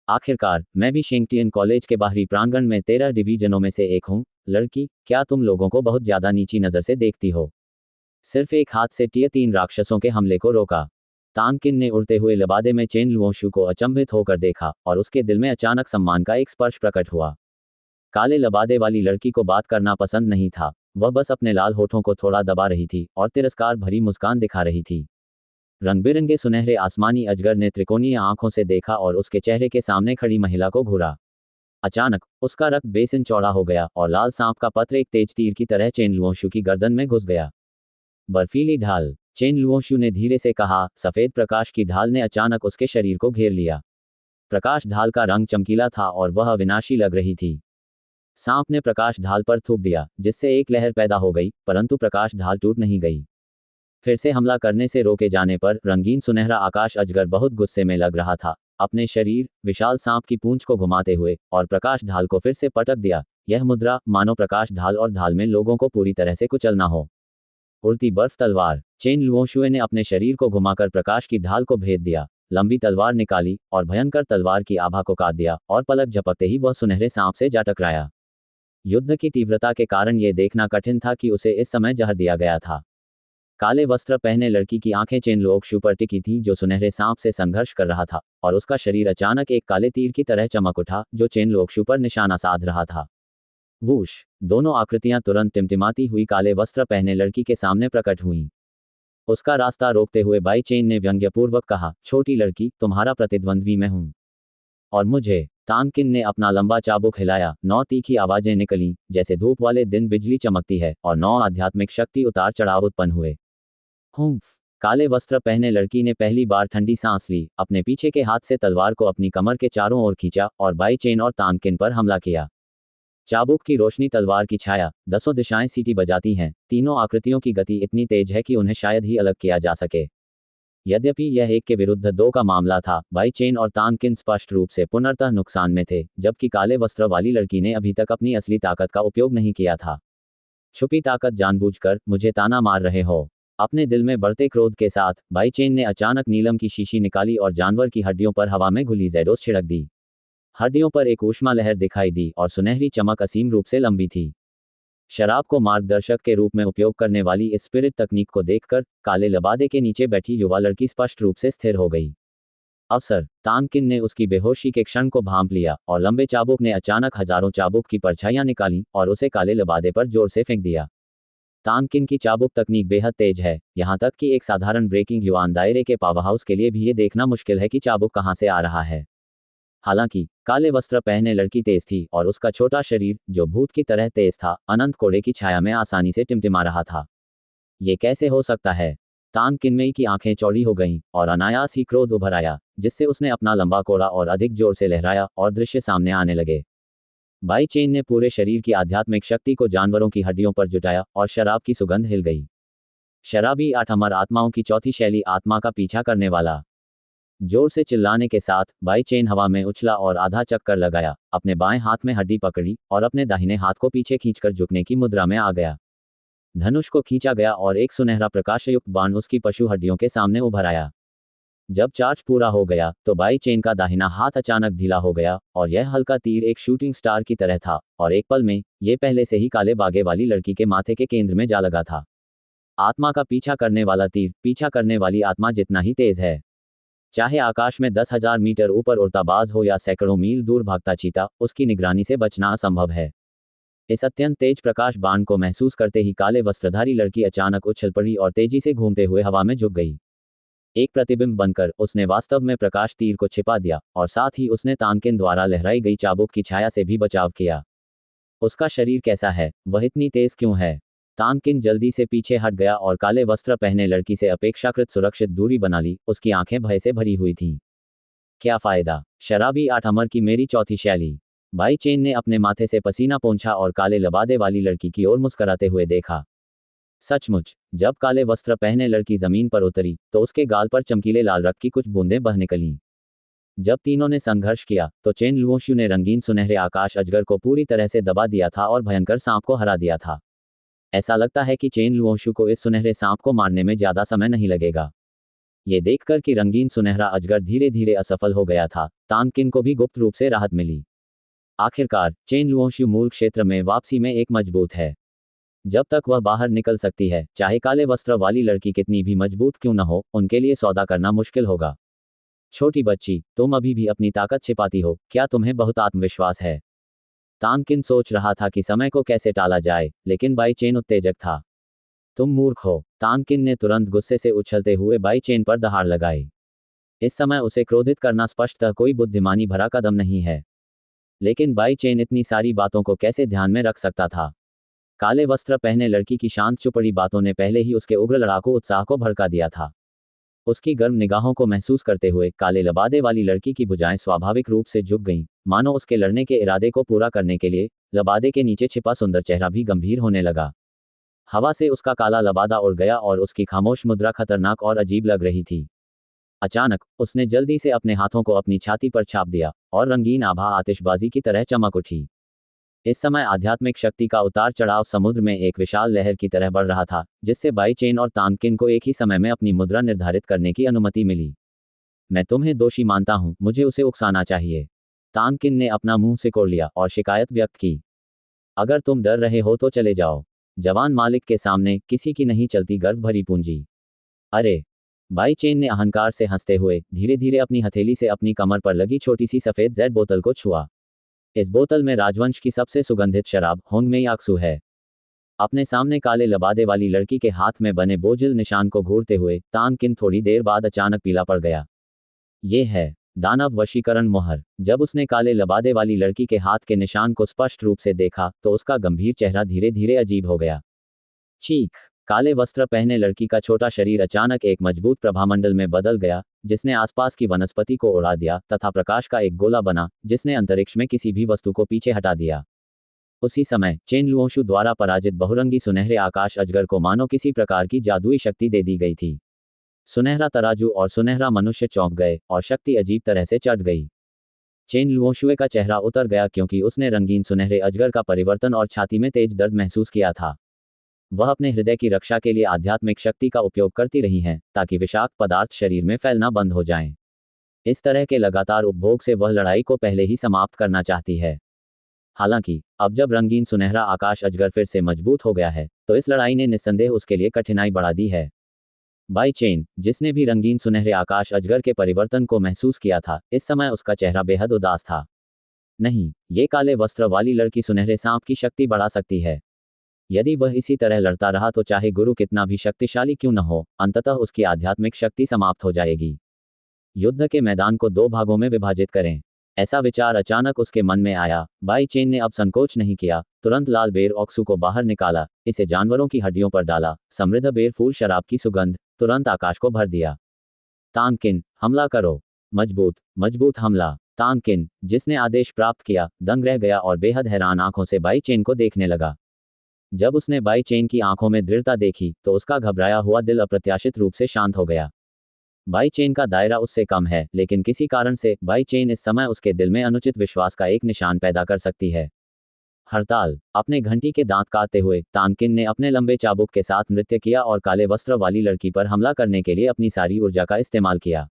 आखिरकार, मैं भी शेंगटियन कॉलेज के बाहरी प्रांगण में 13 डिवीजनों में से एक हूँ। लड़की, क्या तुम लोगों को बहुत ज्यादा नीची नज़र से देखती हो? सिर्फ एक हाथ से टियर 3 राक्षसों के हमले को रोका। तानकिन ने उड़ते हुए लबादे में चेन लुओशु को अचंभित होकर देखा और उसके दिल में अचानक सम्मान का एक स्पर्श प्रकट हुआ। काले लबादे वाली लड़की को बात करना पसंद नहीं था। वह बस अपने लाल होठों को थोड़ा दबा रही थी और तिरस्कार भरी मुस्कान दिखा रही थी। रंग बिरंगे सुनहरे आसमानी अजगर ने त्रिकोणीय आंखों से देखा और उसके चेहरे के सामने खड़ी महिला को घूरा। अचानक उसका रक्त बेसिन चौड़ा हो गया और लाल सांप का पत्र एक तेज तीर की तरह चेन लुओशु की गर्दन में घुस गया। बर्फीली ढाल। चेन लुओशु ने धीरे से कहा। सफेद प्रकाश की ढाल ने अचानक उसके शरीर को घेर लिया। प्रकाश ढाल का रंग चमकीला था और वह अविनाशी लग रही थी। सांप ने प्रकाश ढाल पर थूक दिया, जिससे एक लहर पैदा हो गई, परंतु प्रकाश ढाल टूट नहीं गई। फिर से हमला करने से रोके जाने पर रंगीन सुनहरा आकाश अजगर बहुत गुस्से में लग रहा था। अपने शरीर विशाल सांप की पूंछ को घुमाते हुए और प्रकाश ढाल को फिर से पटक दिया। यह मुद्रा मानो प्रकाश ढाल और ढाल में लोगों को पूरी तरह से कुचलना हो। उड़ती बर्फ तलवार। चेन लुओशुए ने अपने शरीर को घुमाकर प्रकाश की ढाल को भेद दिया, लंबी तलवार निकाली और भयंकर तलवार की आभा को काट दिया, और पलक झपकते ही वह सुनहरे सांप से जा टकराया। युद्ध की तीव्रता के कारण यह देखना कठिन था कि उसे इस समय जहर दिया गया था। काले वस्त्र पहने लड़की की आंखें चेन लुओशु पर टिकी थीं, जो सुनहरे सांप से संघर्ष कर रहा था, और उसका शरीर अचानक एक काले तीर की तरह चमक उठा, जो चेन लुओशु पर निशाना साध रहा था। वूश, दोनों आकृतियां तुरंत टिमटिमाती हुई काले वस्त्र पहने लड़की के सामने प्रकट हुईं। उसका रास्ता रोकते हुए बाई चेन ने व्यंग्यपूर्वक कहा, छोटी लड़की, तुम्हारा प्रतिद्वंद्वी मैं हूं। और मुझे। तांग किन ने अपना लंबा चाबुक हिलाया, 9 तीखी आवाजें निकलीं, जैसे धूप वाले दिन बिजली चमकती है, और 9 आध्यात्मिक शक्ति उतार चढ़ाव उत्पन्न हुए। हुम्फ। काले वस्त्र पहने लड़की ने पहली बार ठंडी सांस ली, अपने पीछे के हाथ से तलवार को अपनी कमर के चारों ओर खींचा, और बाई चेन और तांग किन पर हमला किया। चाबुक की रोशनी, तलवार की छाया, दसों दिशाएं सीटी बजाती हैं। तीनों आकृतियों की गति इतनी तेज है कि उन्हें शायद ही अलग किया जा सके। यद्यपि यह 1 के विरुद्ध 2 का मामला था, बाई चेन और तांग किन स्पष्ट रूप से पुनर्तः नुकसान में थे, जबकि काले वस्त्र वाली लड़की ने अभी तक अपनी असली ताकत का उपयोग नहीं किया था। छुपी ताकत, जानबूझकर मुझे ताना मार रहे हो? अपने दिल में बढ़ते क्रोध के साथ बाई चेन ने अचानक नीलम की शीशी निकाली और जानवर की हड्डियों पर हवा में घुली जैडोस छिड़क दी। हड्डियों पर एक ऊष्मा लहर दिखाई दी और सुनहरी चमक असीम रूप से लंबी थी। शराब को मार्गदर्शक के रूप में उपयोग करने वाली इस स्पिरिट तकनीक को देखकर काले लबादे के नीचे बैठी युवा लड़की स्पष्ट रूप से स्थिर हो गई। अवसर, तांग किन ने उसकी बेहोशी के क्षण को भांप लिया, और लंबे चाबुक ने अचानक हजारों चाबुक की परछाइयां निकाली और उसे काले लबादे पर जोर से फेंक दिया। तांग किन की चाबुक तकनीक बेहद तेज है, यहां तक कि एक साधारण ब्रेकिंग युवान दायरे के पावरहाउस के लिए भी ये देखना मुश्किल है कि चाबुक कहां से आ रहा है। हालांकि काले वस्त्र पहने लड़की तेज थी, और उसका छोटा शरीर, जो भूत की तरह तेज था, अनंत कोड़े की छाया में आसानी से टिमटिमा रहा था। ये कैसे हो सकता है? तांग किनमेई की आंखें चौड़ी हो गईं, और अनायास ही क्रोध उभर आया, जिससे उसने अपना लंबा कोड़ा और अधिक जोर से लहराया, और दृश्य सामने आने लगे। बाई चेन ने पूरे शरीर की आध्यात्मिक शक्ति को जानवरों की हड्डियों पर जुटाया, और शराब की सुगंध हिल गई। शराबी 8 अमर आत्माओं की चौथी शैली, आत्मा का पीछा करने वाला। जोर से चिल्लाने के साथ बाई चेन हवा में उछला और आधा चक्कर लगाया, अपने बाएं हाथ में हड्डी पकड़ी और अपने दाहिने हाथ को पीछे खींचकर झुकने की मुद्रा में आ गया। धनुष को खींचा गया और एक सुनहरा प्रकाशयुक्त बाण उसकी पशु हड्डियों के सामने उभर आया। जब चार्ज पूरा हो गया तो बाई चेन का दाहिना हाथ अचानक ढीला हो गया, और यह हल्का तीर एक शूटिंग स्टार की तरह था, और एक पल में यह पहले से ही काले बागे वाली लड़की के माथे के केंद्र में जा लगा था। आत्मा का पीछा करने वाला तीर, पीछा करने वाली आत्मा जितना ही तेज है, चाहे आकाश में 10,000 मीटर ऊपर उड़ता बाज हो या सैकड़ों मील दूर भागता चीता, उसकी निगरानी से बचना असंभव है। इस अत्यंत तेज प्रकाश बाण को महसूस करते ही काले वस्त्रधारी लड़की अचानक उछल पड़ी और तेजी से घूमते हुए हवा में झुक गई। एक प्रतिबिंब बनकर उसने वास्तव में प्रकाश तीर को छिपा दिया, और साथ ही उसने तांकिन द्वारा लहराई गई चाबुक की छाया से भी बचाव किया। उसका शरीर कैसा है? वह इतनी तेज क्यों है? तांकिन जल्दी से पीछे हट गया और काले वस्त्र पहने लड़की से अपेक्षाकृत सुरक्षित दूरी बना ली। उसकी आंखें भय से भरी हुई थीं। क्या फायदा? शराबी 8 अमर की मेरी चौथी शैली। बाई चेन ने अपने माथे से पसीना पोंछा और काले लबादे वाली लड़की की ओर मुस्कुराते हुए देखा। सचमुच, जब काले वस्त्र पहने लड़की जमीन पर उतरी तो उसके गाल पर चमकीले लाल रक्त की कुछ बूंदें बह निकलीं। जब तीनों ने संघर्ष किया तो चेन लुओशु ने रंगीन सुनहरे आकाश अजगर को पूरी तरह से दबा दिया था और भयंकर सांप को हरा दिया था। ऐसा लगता है कि चेन लुओशु को इस सुनहरे सांप को मारने में ज्यादा समय नहीं लगेगा। ये देखकर कि रंगीन सुनहरा अजगर धीरे धीरे असफल हो गया था, तांकिन को भी गुप्त रूप से राहत मिली। आखिरकार चेन लुओशु मूल क्षेत्र में वापसी में एक मजबूत है। जब तक वह बाहर निकल सकती है, चाहे काले वस्त्र वाली लड़की कितनी भी मजबूत क्यों न हो, उनके लिए सौदा करना मुश्किल होगा। छोटी बच्ची, तुम अभी भी अपनी ताकत छिपाती हो, क्या तुम्हें बहुत आत्मविश्वास है? तांकिन सोच रहा था कि समय को कैसे टाला जाए, लेकिन बाई चेन उत्तेजक था। तुम मूर्ख हो। तांकिन ने तुरंत गुस्से से उछलते हुए बाई चेन पर दहाड़ लगाई। इस समय उसे क्रोधित करना स्पष्टतः कोई बुद्धिमानी भरा कदम नहीं है। लेकिन बाई चेन इतनी सारी बातों को कैसे ध्यान में रख सकता था? काले वस्त्र पहने लड़की की शांत चुपड़ी बातों ने पहले ही उसके उग्र लड़ाकू उत्साह को भड़का दिया था। उसकी गर्म निगाहों को महसूस करते हुए काले लबादे वाली लड़की की भुजाएं स्वाभाविक रूप से झुक गईं, मानो उसके लड़ने के इरादे को पूरा करने के लिए लबादे के नीचे छिपा सुंदर चेहरा भी गंभीर होने लगा। हवा से उसका काला लबादा उड़ गया और उसकी खामोश मुद्रा खतरनाक और अजीब लग रही थी। अचानक उसने जल्दी से अपने हाथों को अपनी छाती पर छाप दिया और रंगीन आभा आतिशबाजी की तरह चमक उठी। इस समय आध्यात्मिक शक्ति का उतार चढ़ाव समुद्र में एक विशाल लहर की तरह बढ़ रहा था, जिससे बाई चेन और तांकिन को एक ही समय में अपनी मुद्रा निर्धारित करने की अनुमति मिली। मैं तुम्हें दोषी मानता हूं, मुझे उसे उकसाना चाहिए। तांकिन ने अपना मुंह सिकोड़ लिया और शिकायत व्यक्त की। अगर तुम डर रहे हो तो चले जाओ। जवान मालिक के सामने किसी की नहीं चलती गर्व भरी पूंजी। अरे! बाई चेन ने अहंकार से हंसते हुए धीरे धीरे अपनी हथेली से अपनी कमर पर लगी छोटी सी सफेद जेड बोतल को छुआ। इस बोतल में राजवंश की सबसे सुगंधित शराब होंगमेई आक्सू है। अपने सामने काले लबादे वाली लड़की के हाथ में बने बोझिल निशान को घूरते हुए तांग किन थोड़ी देर बाद अचानक पीला पड़ गया। ये है दानव वशीकरण मोहर। जब उसने काले लबादे वाली लड़की के हाथ के निशान को स्पष्ट रूप से देखा तो उसका गंभीर चेहरा धीरे धीरे अजीब हो गया। चीख। काले वस्त्र पहने लड़की का छोटा शरीर अचानक एक मजबूत प्रभामंडल में बदल गया, जिसने आसपास की वनस्पति को उड़ा दिया तथा प्रकाश का एक गोला बना जिसने अंतरिक्ष में किसी भी वस्तु को पीछे हटा दिया। उसी समय चेन लुओशु द्वारा पराजित बहुरंगी सुनहरे आकाश अजगर को मानो किसी प्रकार की जादुई शक्ति दे दी गई थी। सुनहरा तराजू और सुनहरा मनुष्य चौंक गए और शक्ति अजीब तरह से चढ़ गई। चेन लुओशुए का चेहरा उतर गया क्योंकि उसने रंगीन सुनहरे अजगर का परिवर्तन और छाती में तेज दर्द महसूस किया था। वह अपने हृदय की रक्षा के लिए आध्यात्मिक शक्ति का उपयोग करती रही हैं ताकि विषाक्त पदार्थ शरीर में फैलना बंद हो जाएं। इस तरह के लगातार उपभोग से वह लड़ाई को पहले ही समाप्त करना चाहती है। हालांकि अब जब रंगीन सुनहरा आकाश अजगर फिर से मजबूत हो गया है तो इस लड़ाई ने निस्संदेह उसके लिए कठिनाई बढ़ा दी है। बाई चेन, जिसने भी रंगीन सुनहरे आकाश अजगर के परिवर्तन को महसूस किया था, इस समय उसका चेहरा बेहद उदास था। नहीं, ये काले वस्त्र वाली लड़की सुनहरे सांप की शक्ति बढ़ा सकती है। यदि वह इसी तरह लड़ता रहा तो चाहे गुरु कितना भी शक्तिशाली क्यों न हो, अंततः उसकी आध्यात्मिक शक्ति समाप्त हो जाएगी। युद्ध के मैदान को 2 भागों में विभाजित करें। ऐसा विचार अचानक उसके मन में आया। बाई चेन ने अब संकोच नहीं किया, तुरंत लाल बेर ऑक्सू को बाहर निकाला, इसे जानवरों की हड्डियों पर डाला, समृद्ध बेर फूल शराब की सुगंध तुरंत आकाश को भर दिया। तांगकिन, हमला करो। मजबूत मजबूत हमला। तांगकिन, जिसने आदेश प्राप्त किया, दंग रह गया और बेहद हैरान आंखों से बाई चेन को देखने लगा। जब उसने बाई चेन की आंखों में दृढ़ता देखी तो उसका घबराया हुआ दिल अप्रत्याशित रूप से शांत हो गया। बाई चेन का दायरा उससे कम है, लेकिन किसी कारण से बाई चेन इस समय उसके दिल में अनुचित विश्वास का एक निशान पैदा कर सकती है। हड़ताल। अपने घंटी के दांत काटते हुए तांगकिन ने अपने लंबे चाबुक के साथ नृत्य किया और काले वस्त्र वाली लड़की पर हमला करने के लिए अपनी सारी ऊर्जा का इस्तेमाल किया।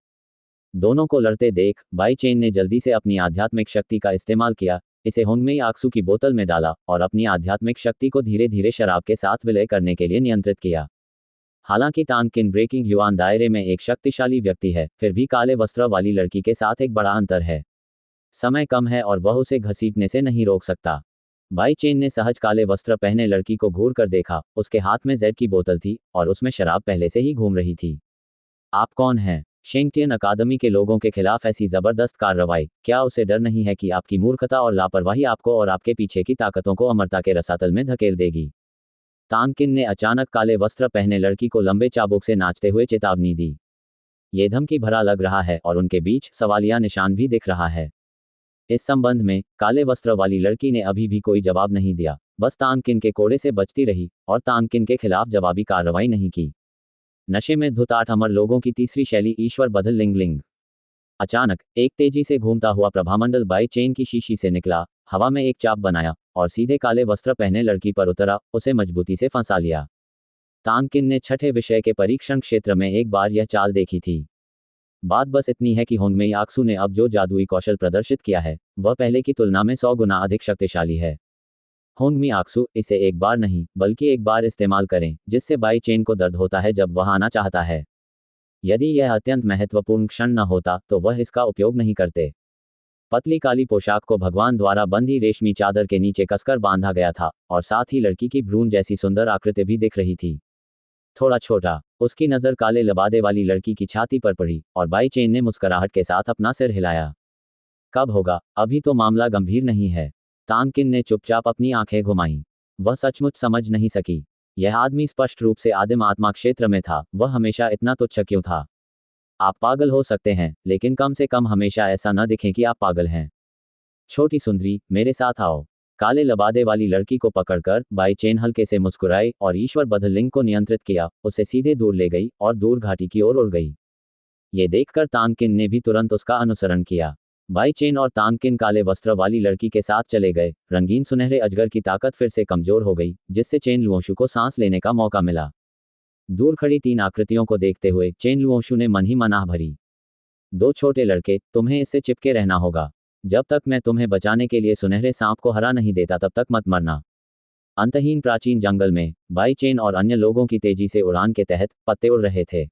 दोनों को लड़ते देख बाई चेन ने जल्दी से अपनी आध्यात्मिक शक्ति का इस्तेमाल किया, इसे होंगमेई आक्सू की बोतल में डाला और अपनी आध्यात्मिक शक्ति को धीरे धीरे शराब के साथ विलय करने के लिए नियंत्रित किया। हालांकि तांगकिन ब्रेकिंग युआन दायरे में एक शक्तिशाली व्यक्ति है, फिर भी काले वस्त्र वाली लड़की के साथ एक बड़ा अंतर है। समय कम है और वह उसे घसीटने से नहीं रोक सकता। बाई चेन ने सहज काले वस्त्र पहने लड़की को घूर कर देखा, उसके हाथ में जेड की बोतल थी और उसमें शराब पहले से ही घूम रही थी। आप कौन हैं? शेंगटियन अकादमी के लोगों के खिलाफ ऐसी जबरदस्त कार्रवाई, क्या उसे डर नहीं है कि आपकी मूर्खता और लापरवाही आपको और आपके पीछे की ताकतों को अमरता के रसातल में धकेल देगी? तांगकिन ने अचानक काले वस्त्र पहने लड़की को लंबे चाबुक से नाचते हुए चेतावनी दी। ये धमकी भरा लग रहा है और उनके बीच सवालिया निशान भी दिख रहा है। इस संबंध में काले वस्त्र वाली लड़की ने अभी भी कोई जवाब नहीं दिया, बस तांगकिन के कोड़े से बचती रही और तांगकिन के खिलाफ जवाबी कार्रवाई नहीं की। नशे में धुत 8 अमर लोगों की तीसरी शैली ईश्वर बदल लिंगलिंग। अचानक एक तेजी से घूमता हुआ प्रभामंडल बाई चेन की शीशी से निकला, हवा में एक चाप बनाया और सीधे काले वस्त्र पहने लड़की पर उतरा, उसे मजबूती से फंसा लिया। तांगकिन ने छठे विषय के परीक्षण क्षेत्र में एक बार यह चाल देखी थी। बात बस इतनी है कि होंगमेई आक्सू ने अब जो जादुई कौशल प्रदर्शित किया है वह पहले की तुलना में 100 गुना अधिक शक्तिशाली है। होंगमेई आक्सू, इसे एक बार नहीं बल्कि एक बार इस्तेमाल करें, जिससे बाई चेन को दर्द होता है जब वह आना चाहता है। यदि यह अत्यंत महत्वपूर्ण क्षण न होता तो वह इसका उपयोग नहीं करते। पतली काली पोशाक को भगवान द्वारा बंधी रेशमी चादर के नीचे कसकर बांधा गया था और साथ ही लड़की की भ्रूण जैसी सुंदर आकृति भी दिख रही थी। थोड़ा छोटा। उसकी नज़र काले लबादे वाली लड़की की छाती पर पड़ी और बाई चेन ने मुस्कुराहट के साथ अपना सिर हिलाया। कब होगा, अभी तो मामला गंभीर नहीं है। तांगकिन ने चुपचाप अपनी आंखें घुमाईं। वह सचमुच समझ नहीं सकी। यह आदमी स्पष्ट रूप से आदिम आत्मा क्षेत्र में था, वह हमेशा इतना तुच्छ क्यों था? आप पागल हो सकते हैं, लेकिन कम से कम हमेशा ऐसा न दिखें कि आप पागल हैं। छोटी सुंदरी, मेरे साथ आओ। काले लबादे वाली लड़की को पकड़कर बाई चेन हल्के से मुस्कुराई और ईश्वर बदलिंग को नियंत्रित किया, उसे सीधे दूर ले गई और दूर घाटी की ओर उड़ गई। ये देखकर तांगकिन ने भी तुरंत उसका अनुसरण किया। बाई चेन और तांगकिन काले वस्त्र वाली लड़की के साथ चले गए। रंगीन सुनहरे अजगर की ताकत फिर से कमजोर हो गई, जिससे चेन लुओशु को सांस लेने का मौका मिला। दूर खड़ी 3 आकृतियों को देखते हुए चेन लुओशु ने मन ही मन आह भरी। 2 छोटे लड़के, तुम्हें इससे चिपके रहना होगा। जब तक मैं तुम्हें बचाने के लिए सुनहरे सांप को हरा नहीं देता तब तक मत मरना। अंतहीन प्राचीन जंगल में बाई चेन और अन्य लोगों की तेजी से उड़ान के तहत पत्ते उड़ रहे थे।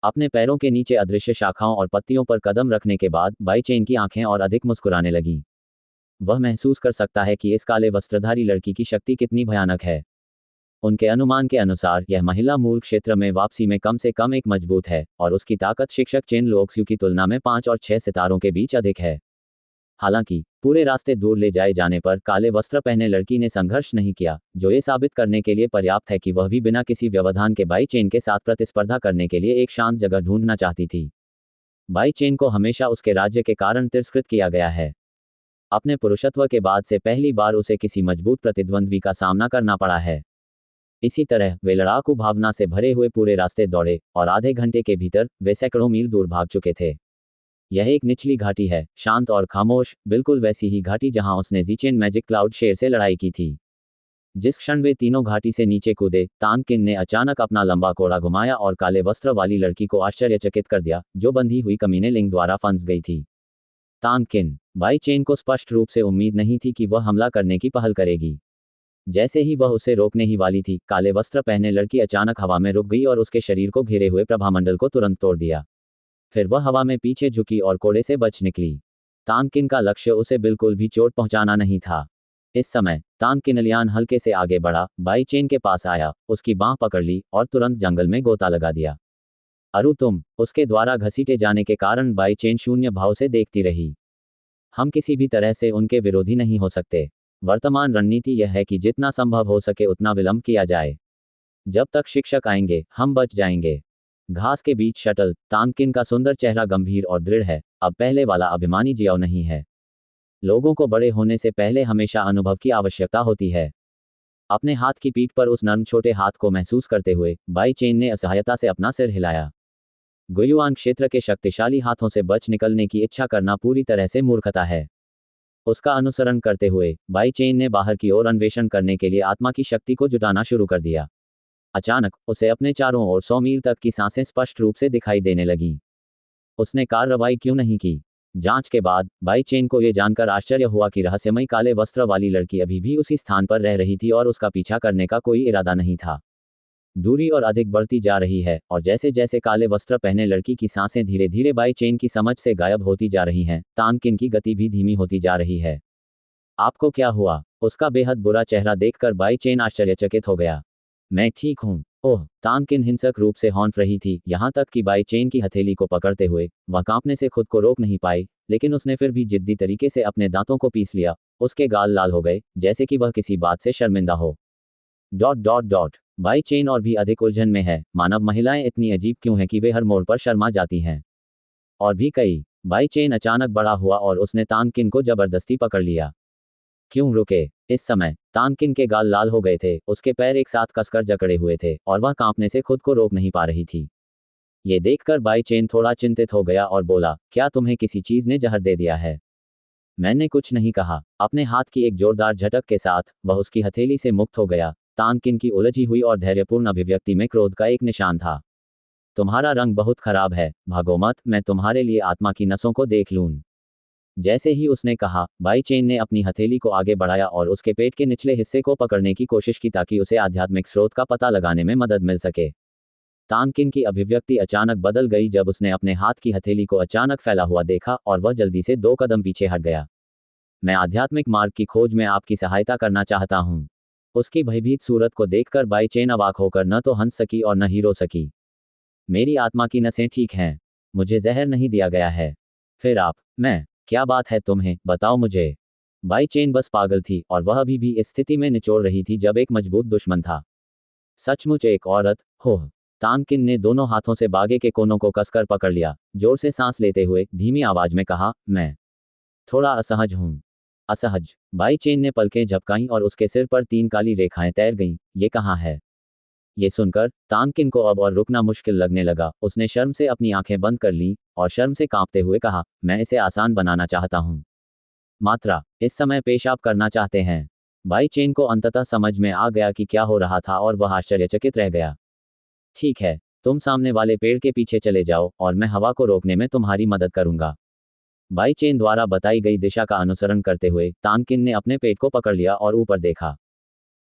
अपने पैरों के नीचे अदृश्य शाखाओं और पत्तियों पर कदम रखने के बाद बाई चेन की आंखें और अधिक मुस्कुराने लगीं। वह महसूस कर सकता है कि इस काले वस्त्रधारी लड़की की शक्ति कितनी भयानक है। उनके अनुमान के अनुसार यह महिला मूल क्षेत्र में वापसी में कम से कम एक मजबूत है, और उसकी ताकत शिक्षक चेन लोक्स्यू की तुलना में 5 और 6 सितारों के बीच अधिक है। हालांकि पूरे रास्ते दूर ले जाए जाने पर काले वस्त्र पहने लड़की ने संघर्ष नहीं किया, जो ये साबित करने के लिए पर्याप्त है कि वह भी बिना किसी व्यवधान के बाई चेन के साथ प्रतिस्पर्धा करने के लिए एक शांत जगह ढूंढना चाहती थी। बाई चेन को हमेशा उसके राज्य के कारण तिरस्कृत किया गया है। अपने पुरुषत्व के बाद से पहली बार उसे किसी मजबूत प्रतिद्वंद्वी का सामना करना पड़ा है। इसी तरह वे लड़ाकू भावना से भरे हुए पूरे रास्ते दौड़े, और आधे घंटे के भीतर वे सैकड़ों मील दूर भाग चुके थे। यह एक निचली घाटी है, शांत और खामोश, बिल्कुल वैसी ही घाटी जहां उसने ज़ीचेन मैजिक क्लाउड शेर से लड़ाई की थी। जिस क्षण वे तीनों घाटी से नीचे कूदे, तांग किन ने अचानक अपना लंबा कोड़ा घुमाया और काले वस्त्र वाली लड़की को आश्चर्यचकित कर दिया, जो बंधी हुई कमीने लिंग द्वारा फंस गई थी। तांग किन, बाई चेन को स्पष्ट रूप से उम्मीद नहीं थी कि वह हमला करने की पहल करेगी। जैसे ही वह उसे रोकने ही वाली थी, काले वस्त्र पहने लड़की अचानक हवा में रुक गई और उसके शरीर को घेरे हुए प्रभामंडल को तुरंत तोड़ दिया। फिर वह हवा में पीछे झुकी और कोड़े से बच निकली। तांग किन का लक्ष्य उसे बिल्कुल भी चोट पहुंचाना नहीं था। इस समय तांग किनलियान हल्के से आगे बढ़ा, बाई चेन के पास आया, उसकी बांह पकड़ ली और तुरंत जंगल में गोता लगा दिया। अरु तुम, उसके द्वारा घसीटे जाने के कारण बाई चेन शून्य भाव से देखती रही। हम किसी भी तरह से उनके विरोधी नहीं हो सकते। वर्तमान रणनीति यह है कि जितना संभव हो सके उतना विलंब किया जाए। जब तक शिक्षक आएंगे हम बच जाएंगे। घास के बीच शटल, तांग किन का सुंदर चेहरा गंभीर और दृढ़ है, अब पहले वाला अभिमानी जियाओ नहीं है। लोगों को बड़े होने से पहले हमेशा अनुभव की आवश्यकता होती है। अपने हाथ की पीठ पर उस नर्म छोटे हाथ को महसूस करते हुए बाई चेन ने असहायता से अपना सिर हिलाया। गुयुआन क्षेत्र के शक्तिशाली हाथों से बच निकलने की इच्छा करना पूरी तरह से मूर्खता है। उसका अनुसरण करते हुए बाई चेन ने बाहर की ओर अन्वेषण करने के लिए आत्मा की शक्ति को जुटाना शुरू कर दिया। अचानक उसे अपने चारों ओर 100 मील तक की सांसें स्पष्ट रूप से दिखाई देने लगीं। उसने कार्रवाई क्यों नहीं की? जांच के बाद बाई चेन को यह जानकर आश्चर्य हुआ कि रहस्यमयी काले वस्त्र वाली लड़की अभी भी उसी स्थान पर रह रही थी और उसका पीछा करने का कोई इरादा नहीं था। दूरी और अधिक बढ़ती जा रही है, और जैसे जैसे काले वस्त्र पहने लड़की की सांसें धीरे धीरे बाई चेन की समझ से गायब होती जा रही हैं, तांग किन की गति भी धीमी होती जा रही है। आपको क्या हुआ? उसका बेहद बुरा चेहरा देखकर बाई चेन आश्चर्यचकित हो गया। मैं ठीक हूँ। ओह, तांग किन हिंसक रूप से हौंफ रही थी, यहाँ तक कि बाई चेन की हथेली को पकड़ते हुए वह कांपने से खुद को रोक नहीं पाई, लेकिन उसने फिर भी जिद्दी तरीके से अपने दांतों को पीस लिया। उसके गाल लाल हो गए, जैसे कि वह किसी बात से शर्मिंदा हो। Dot dot dot by chain और भी अधिक उलझन में है। मानव महिलाएं इतनी अजीब क्यों हैं कि वे हर मोड़ पर शर्मा जाती हैं? और भी कई। बाई चेन अचानक बड़ा हुआ और उसने तांग किन को जबरदस्ती पकड़ लिया। क्यों रुके? इस समय तांग किन के गाल लाल हो गए थे, उसके पैर एक साथ कसकर जकड़े हुए थे और वह कांपने से खुद को रोक नहीं पा रही थी। ये देखकर बाई चेन थोड़ा चिंतित हो गया और बोला, क्या तुम्हें किसी चीज ने जहर दे दिया है? मैंने कुछ नहीं कहा। अपने हाथ की एक जोरदार झटक के साथ वह उसकी हथेली से मुक्त हो गया। तांग किन की उलझी हुई और धैर्यपूर्ण अभिव्यक्ति में क्रोध का एक निशान था। तुम्हारा रंग बहुत खराब है, भागो मत, मैं तुम्हारे लिए आत्मा की नसों को देख लूं। जैसे ही उसने कहा, बाई चेन ने अपनी हथेली को आगे बढ़ाया और उसके पेट के निचले हिस्से को पकड़ने की कोशिश की ताकि उसे आध्यात्मिक स्रोत का पता लगाने में मदद मिल सके। तांग किन की अभिव्यक्ति अचानक बदल गई जब उसने अपने हाथ की हथेली को अचानक फैला हुआ देखा और वह जल्दी से 2 कदम पीछे हट गया। मैं आध्यात्मिक मार्ग की खोज में आपकी सहायता करना चाहता हूँ। उसकी भयभीत सूरत को देखकर बाई चेन अवाक होकर न तो हंस सकी और न ही रो सकी। मेरी आत्मा की नसें ठीक हैं। मुझे जहर नहीं दिया गया है। फिर आप, मैं, क्या बात है तुम्हें, बताओ मुझे। बाई चेन बस पागल थी और वह अभी भी इस स्थिति में निचोड़ रही थी जब एक मजबूत दुश्मन था। सचमुच एक औरत, हो। तांग किन ने दोनों हाथों से बागे के कोनों को कसकर पकड़ लिया, जोर से सांस लेते हुए धीमी आवाज में कहा, मैं थोड़ा असहज हूँ। असहज? बाई चेन ने पलकें झपकाईं और उसके सिर पर 3 काली रेखाएं तैर गईं। ये कहाँ है? ये सुनकर तांग किन को अब और रुकना मुश्किल लगने लगा। उसने शर्म से अपनी आंखें बंद कर लीं और शर्म से कांपते हुए कहा, मैं इसे आसान बनाना चाहता हूँ। मात्रा, इस समय पेशाब करना चाहते हैं। बाई चेन को अंततः समझ में आ गया कि क्या हो रहा था और वह आश्चर्यचकित रह गया। ठीक है, तुम सामने वाले पेड़ के पीछे चले जाओ और मैं हवा को रोकने में तुम्हारी मदद करूंगा। बाई चेन द्वारा बताई गई दिशा का अनुसरण करते हुए तांग किन ने अपने पेट को पकड़ लिया और ऊपर देखा।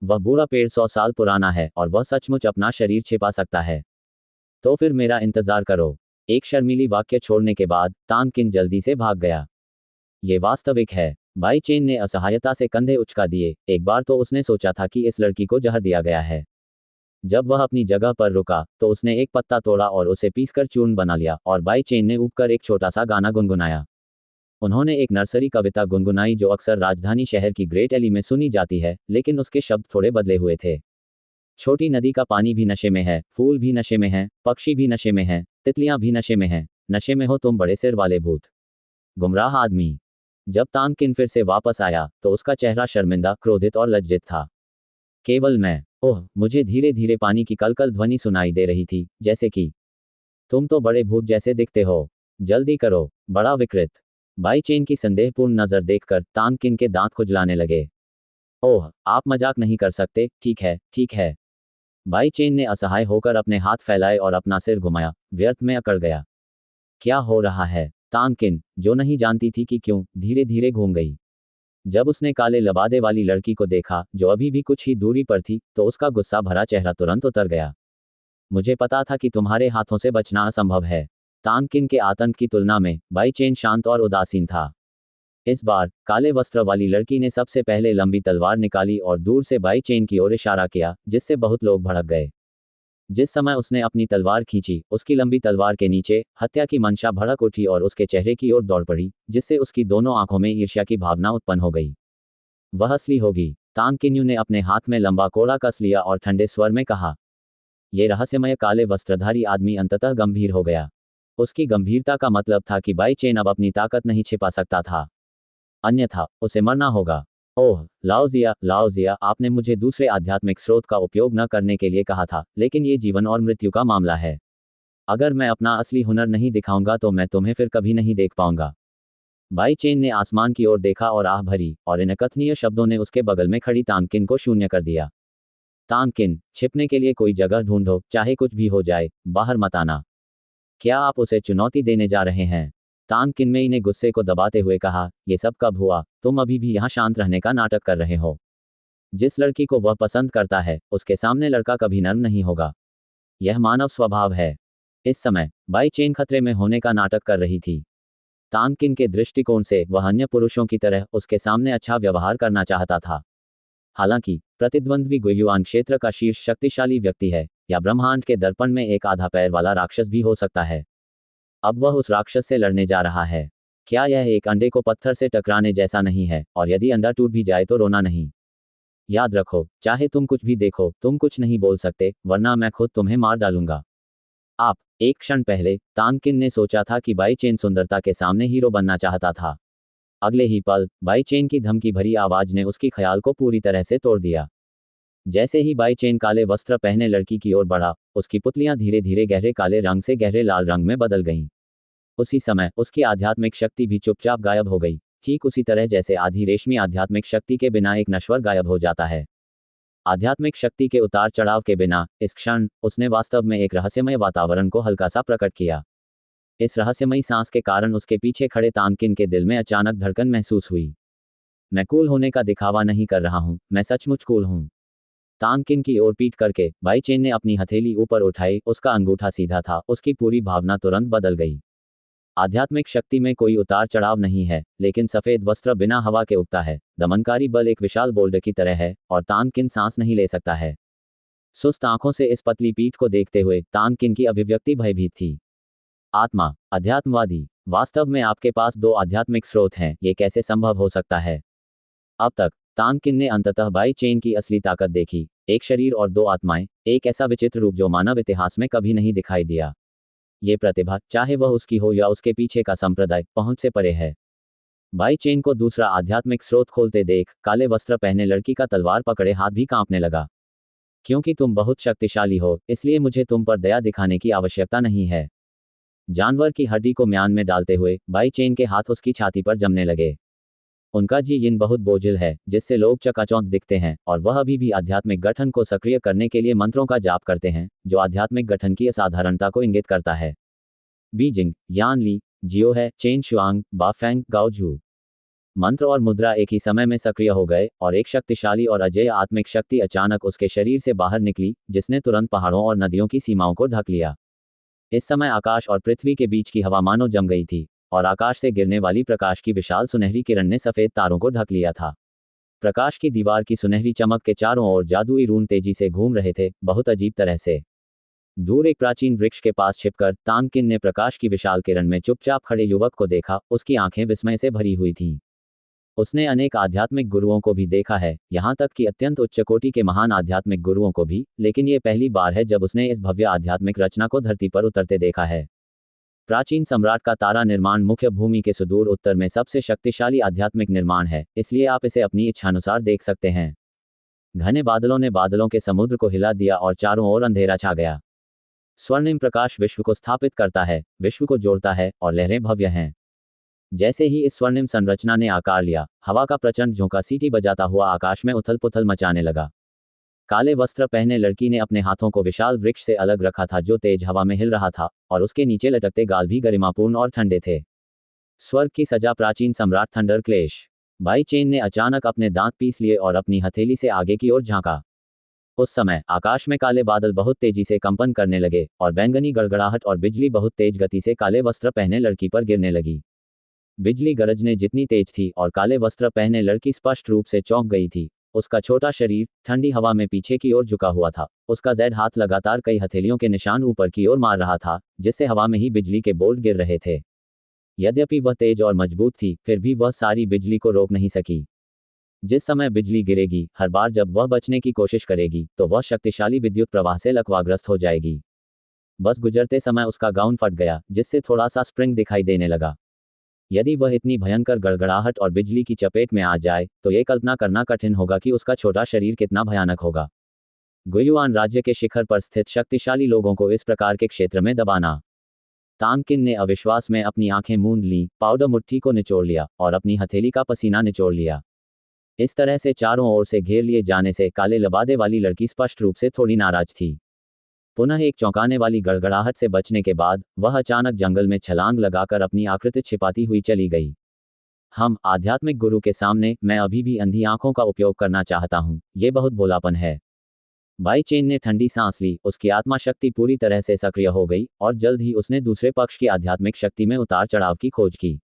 वह बूढ़ा पेड़ 100 साल पुराना है और वह सचमुच अपना शरीर छिपा सकता है। तो फिर मेरा इंतजार करो। एक शर्मीली वाक्य छोड़ने के बाद तांग किन जल्दी से भाग गया। ये वास्तविक है। बाई चेन ने असहायता से कंधे उचका दिए। एक बार तो उसने सोचा था कि इस लड़की को जहर दिया गया है। जब वह अपनी जगह पर रुका तो उसने एक पत्ता तोड़ा और उसे पीसकर चूर्ण बना लिया और बाई चेन ने ऊबकर एक छोटा सा गाना गुनगुनाया। उन्होंने एक नर्सरी कविता गुनगुनाई जो अक्सर राजधानी शहर की ग्रेट एली में सुनी जाती है, लेकिन उसके शब्द थोड़े बदले हुए थे। छोटी नदी का पानी भी नशे में है, फूल भी नशे में हैं, पक्षी भी नशे में हैं, तितलियां भी नशे में हैं, नशे में हो तुम बड़े सिर वाले भूत। गुमराह आदमी। जब तानकिन फिर से वापस आया तो उसका चेहरा शर्मिंदा, क्रोधित और लज्जित था। केवल मैं। ओह, मुझे धीरे धीरे पानी की कलकल ध्वनि सुनाई दे रही थी, जैसे कि तुम तो बड़े भूत जैसे दिखते हो। जल्दी करो, बड़ा विकृत। बाई चेन की संदेहपूर्ण नजर देखकर तानकिन के दांत खुजलाने लगे। ओह, आप मजाक नहीं कर सकते। ठीक है, ठीक है। बाई चेन ने असहाय होकर अपने हाथ फैलाए और अपना सिर घुमाया। व्यर्थ में अकड़ गया। क्या हो रहा है? तानकिन, जो नहीं जानती थी कि क्यों, धीरे धीरे घूम गई। जब उसने काले लबादे वाली लड़की को देखा जो अभी भी कुछ ही दूरी पर थी, तो उसका गुस्सा भरा चेहरा तुरंत उतर गया। मुझे पता था कि तुम्हारे हाथों से बचना असंभव है। तानकिन के आतंक की तुलना में बाई चेन शांत और उदासीन था। इस बार काले वस्त्र वाली लड़की ने सबसे पहले लंबी तलवार निकाली और दूर से बाई चेन की ओर इशारा किया, जिससे बहुत लोग भड़क गए। जिस समय उसने अपनी तलवार खींची, उसकी लंबी तलवार के नीचे हत्या की मंशा भड़क उठी और उसके चेहरे की ओर दौड़ पड़ी, जिससे उसकी दोनों आंखों में ईर्ष्या की भावना उत्पन्न हो गई। वह असली होगी। तानकिन्यू ने अपने हाथ में लंबा कोड़ा कस लिया और ठंडे स्वर में कहा। ये रहस्यमय काले वस्त्रधारी आदमी अंततः गंभीर हो गया। उसकी गंभीरता का मतलब था कि बाई चेन अब अपनी ताकत नहीं छिपा सकता था, अन्यथा उसे मरना होगा। ओह, लाओजिया, आपने मुझे दूसरे आध्यात्मिक स्रोत का उपयोग न करने के लिए कहा था, लेकिन ये जीवन और मृत्यु का मामला है। अगर मैं अपना असली हुनर नहीं दिखाऊंगा तो मैं तुम्हें फिर कभी नहीं देख पाऊंगा। बाई चेन ने आसमान की ओर देखा और आह भरी, और इन अकथनीय शब्दों ने उसके बगल में खड़ी तानकिन को शून्य कर दिया। तानकिन, छिपने के लिए कोई जगह ढूंढो, चाहे कुछ भी हो जाए, बाहर मत आना। क्या आप उसे चुनौती देने जा रहे हैं? तानकिनमेई ने गुस्से को दबाते हुए कहा, ये सब कब हुआ? तुम अभी भी यहाँ शांत रहने का नाटक कर रहे हो। जिस लड़की को वह पसंद करता है, उसके सामने लड़का कभी नर्म नहीं होगा। यह मानव स्वभाव है। इस समय बाई चेन खतरे में होने का नाटक कर रही थी। तानकिन के दृष्टिकोण से वह अन्य पुरुषों की तरह उसके सामने अच्छा व्यवहार करना चाहता था। हालांकि प्रतिद्वंद्वी गुयुआन क्षेत्र का शीर्ष शक्तिशाली व्यक्ति है, या ब्रह्मांड के दर्पण में एक आधा पैर वाला राक्षस भी हो सकता है। अब वह उस राक्षस से लड़ने जा रहा है। क्या यह एक अंडे को पत्थर से टकराने जैसा नहीं है? और यदि अंडा टूट भी जाए तो रोना नहीं। याद रखो, चाहे तुम कुछ भी देखो, तुम कुछ नहीं बोल सकते, वरना मैं खुद तुम्हें मार डालूंगा। आप। एक क्षण पहले तानकिन ने सोचा था कि बाई चेन सुंदरता के सामने हीरो बनना चाहता था। अगले ही पल बाई चेन की धमकी भरी आवाज ने उसकी ख्याल को पूरी तरह से तोड़ दिया। जैसे ही बाई चेन काले वस्त्र पहने लड़की की ओर बढ़ा, उसकी पुतलियां धीरे धीरे गहरे काले रंग से गहरे लाल रंग में बदल गईं। उसी समय उसकी आध्यात्मिक शक्ति भी चुपचाप गायब हो गई, ठीक उसी तरह जैसे आधी रेशमी आध्यात्मिक शक्ति के बिना एक नश्वर गायब हो जाता है। आध्यात्मिक शक्ति के उतार चढ़ाव के बिना इस क्षण उसने वास्तव में एक रहस्यमय वातावरण को हल्का सा प्रकट किया। इस रहस्यमयी सांस के कारण उसके पीछे खड़े तानकिन के दिल में अचानक धड़कन महसूस हुई। मैं कूल होने का दिखावा नहीं कर रहा हूं, मैं सचमुच कूल हूं। तानकिन की ओर पीट करके बाई चेन ने अपनी हथेली ऊपर उठाई, उसका अंगूठा सीधा था। उसकी पूरी भावना तुरंत बदल गई। आध्यात्मिक शक्ति में कोई उतार चढ़ाव नहीं है, लेकिन सफेद वस्त्र बिना हवा के उगता है। दमनकारी बल एक विशाल बोल्ड की तरह है, और तानकिन सांस नहीं ले सकता है। सुस्त आंखों से इस पतली पीठ को देखते हुए तानकिन की अभिव्यक्ति भयभीत थी। आत्मा, अध्यात्मवादी, वास्तव में आपके पास दो आध्यात्मिक स्रोत हैं, ये कैसे संभव हो सकता है? अब तक तानकिन ने अंततः बाई चेन की असली ताकत देखी। एक शरीर और दो आत्माएं, एक ऐसा विचित्र रूप जो मानव इतिहास में कभी नहीं दिखाई दिया। ये प्रतिभा, चाहे वह उसकी हो या उसके पीछे का संप्रदाय, पहुंच से परे है। बाई चेन को दूसरा आध्यात्मिक स्रोत खोलते देख काले वस्त्र पहने लड़की का तलवार पकड़े हाथ भी कांपने लगा। क्योंकि तुम बहुत शक्तिशाली हो, इसलिए मुझे तुम पर दया दिखाने की आवश्यकता नहीं है। जानवर की हड्डी को म्यान में डालते हुए बाई चेन के हाथ उसकी छाती पर जमने लगे। उनका जी यिन बहुत बोझिल है, जिससे लोग चकाचौंध दिखते हैं, और वह अभी भी आध्यात्मिक गठन को सक्रिय करने के लिए मंत्रों का जाप करते हैं, जो आध्यात्मिक गठन की असाधारणता को इंगित करता है। बीजिंग, यान ली, जियो है, चेन शुआंग, बाफेंग, गाओजू। मंत्र और मुद्रा एक ही समय में सक्रिय हो गए, और एक शक्तिशाली और अजेय आत्मिक शक्ति अचानक उसके शरीर से बाहर निकली, जिसने तुरंत पहाड़ों और नदियों की सीमाओं को ढक लिया। इस समय आकाश और पृथ्वी के बीच की हवा मानो जम गई थी, और आकाश से गिरने वाली प्रकाश की विशाल सुनहरी किरण ने सफेद तारों को ढक लिया था। प्रकाश की दीवार की सुनहरी चमक के चारों ओर जादुई रून तेजी से घूम रहे थे, बहुत अजीब तरह से। दूर एक प्राचीन वृक्ष के पास छिपकर तानकिन ने प्रकाश की विशाल किरण में चुपचाप खड़े युवक को देखा। उसकी आंखें विस्मय से भरी हुई थीं। उसने अनेक आध्यात्मिक गुरुओं को भी देखा है, यहाँ तक कि अत्यंत उच्च कोटि के महान आध्यात्मिक गुरुओं को भी, लेकिन ये पहली बार है जब उसने इस भव्य आध्यात्मिक रचना को धरती पर उतरते देखा है। प्राचीन सम्राट का तारा निर्माण मुख्य भूमि के सुदूर उत्तर में सबसे शक्तिशाली आध्यात्मिक निर्माण है, इसलिए आप इसे अपनी इच्छानुसार देख सकते हैं। घने बादलों ने बादलों के समुद्र को हिला दिया और चारों ओर अंधेरा छा गया। स्वर्णिम प्रकाश विश्व को स्थापित करता है, विश्व को जोड़ता है, और लहरें भव्य हैं। जैसे ही इस स्वर्णिम संरचना ने आकार लिया, हवा का प्रचंड झोंका सीटी बजाता हुआ आकाश में उथल पुथल मचाने लगा। काले वस्त्र पहने लड़की ने अपने हाथों को विशाल वृक्ष से अलग रखा था जो तेज हवा में हिल रहा था, और उसके नीचे लटकते गाल भी गरिमापूर्ण और ठंडे थे। स्वर्ग की सजा प्राचीन सम्राट थंडर क्लेश। बाई चेन ने अचानक अपने दांत पीस लिए और अपनी हथेली से आगे की ओर झांका। उस समय आकाश में काले बादल बहुत तेजी से कंपन करने लगे और बैंगनी गड़गड़ाहट और बिजली बहुत तेज गति से काले वस्त्र पहने लड़की पर गिरने लगी। बिजली गरजने जितनी तेज थी और काले वस्त्र पहने लड़की स्पष्ट रूप से चौंक गई थी। उसका छोटा शरीर ठंडी हवा में पीछे की ओर झुका हुआ था। उसका ज़ैड हाथ लगातार कई हथेलियों के निशान ऊपर की ओर मार रहा था, जिससे हवा में ही बिजली के बोल्ट गिर रहे थे। यद्यपि वह तेज और मजबूत थी, फिर भी वह सारी बिजली को रोक नहीं सकी। जिस समय बिजली गिरेगी, हर बार जब वह बचने की कोशिश करेगी, तो वह शक्तिशाली विद्युत प्रवाह से लकवाग्रस्त हो जाएगी। बस गुजरते समय उसका गाउन फट गया, जिससे थोड़ा सा स्प्रिंग दिखाई देने लगा। यदि वह इतनी भयंकर गड़गड़ाहट और बिजली की चपेट में आ जाए, तो ये कल्पना करना कठिन होगा कि उसका छोटा शरीर कितना भयानक होगा। गुयुआन राज्य के शिखर पर स्थित शक्तिशाली लोगों को इस प्रकार के क्षेत्र में दबाना। तानकिन ने अविश्वास में अपनी आंखें मूंद लीं, पाउडर मुट्ठी को निचोड़ लिया और अपनी हथेली का पसीना निचोड़ लिया। इस तरह से चारों ओर से घेर लिए जाने से काले लबादे वाली लड़की स्पष्ट रूप से थोड़ी नाराज थी। पुनः एक चौंकाने वाली गड़गड़ाहट से बचने के बाद वह अचानक जंगल में छलांग लगाकर अपनी आकृति छिपाती हुई चली गई। हम आध्यात्मिक गुरु के सामने मैं अभी भी अंधी आंखों का उपयोग करना चाहता हूं, यह बहुत भोलापन है। बाई चेन ने ठंडी सांस ली, उसकी आत्मा शक्ति पूरी तरह से सक्रिय हो गई और जल्द ही उसने दूसरे पक्ष की आध्यात्मिक शक्ति में उतार चढ़ाव की खोज की।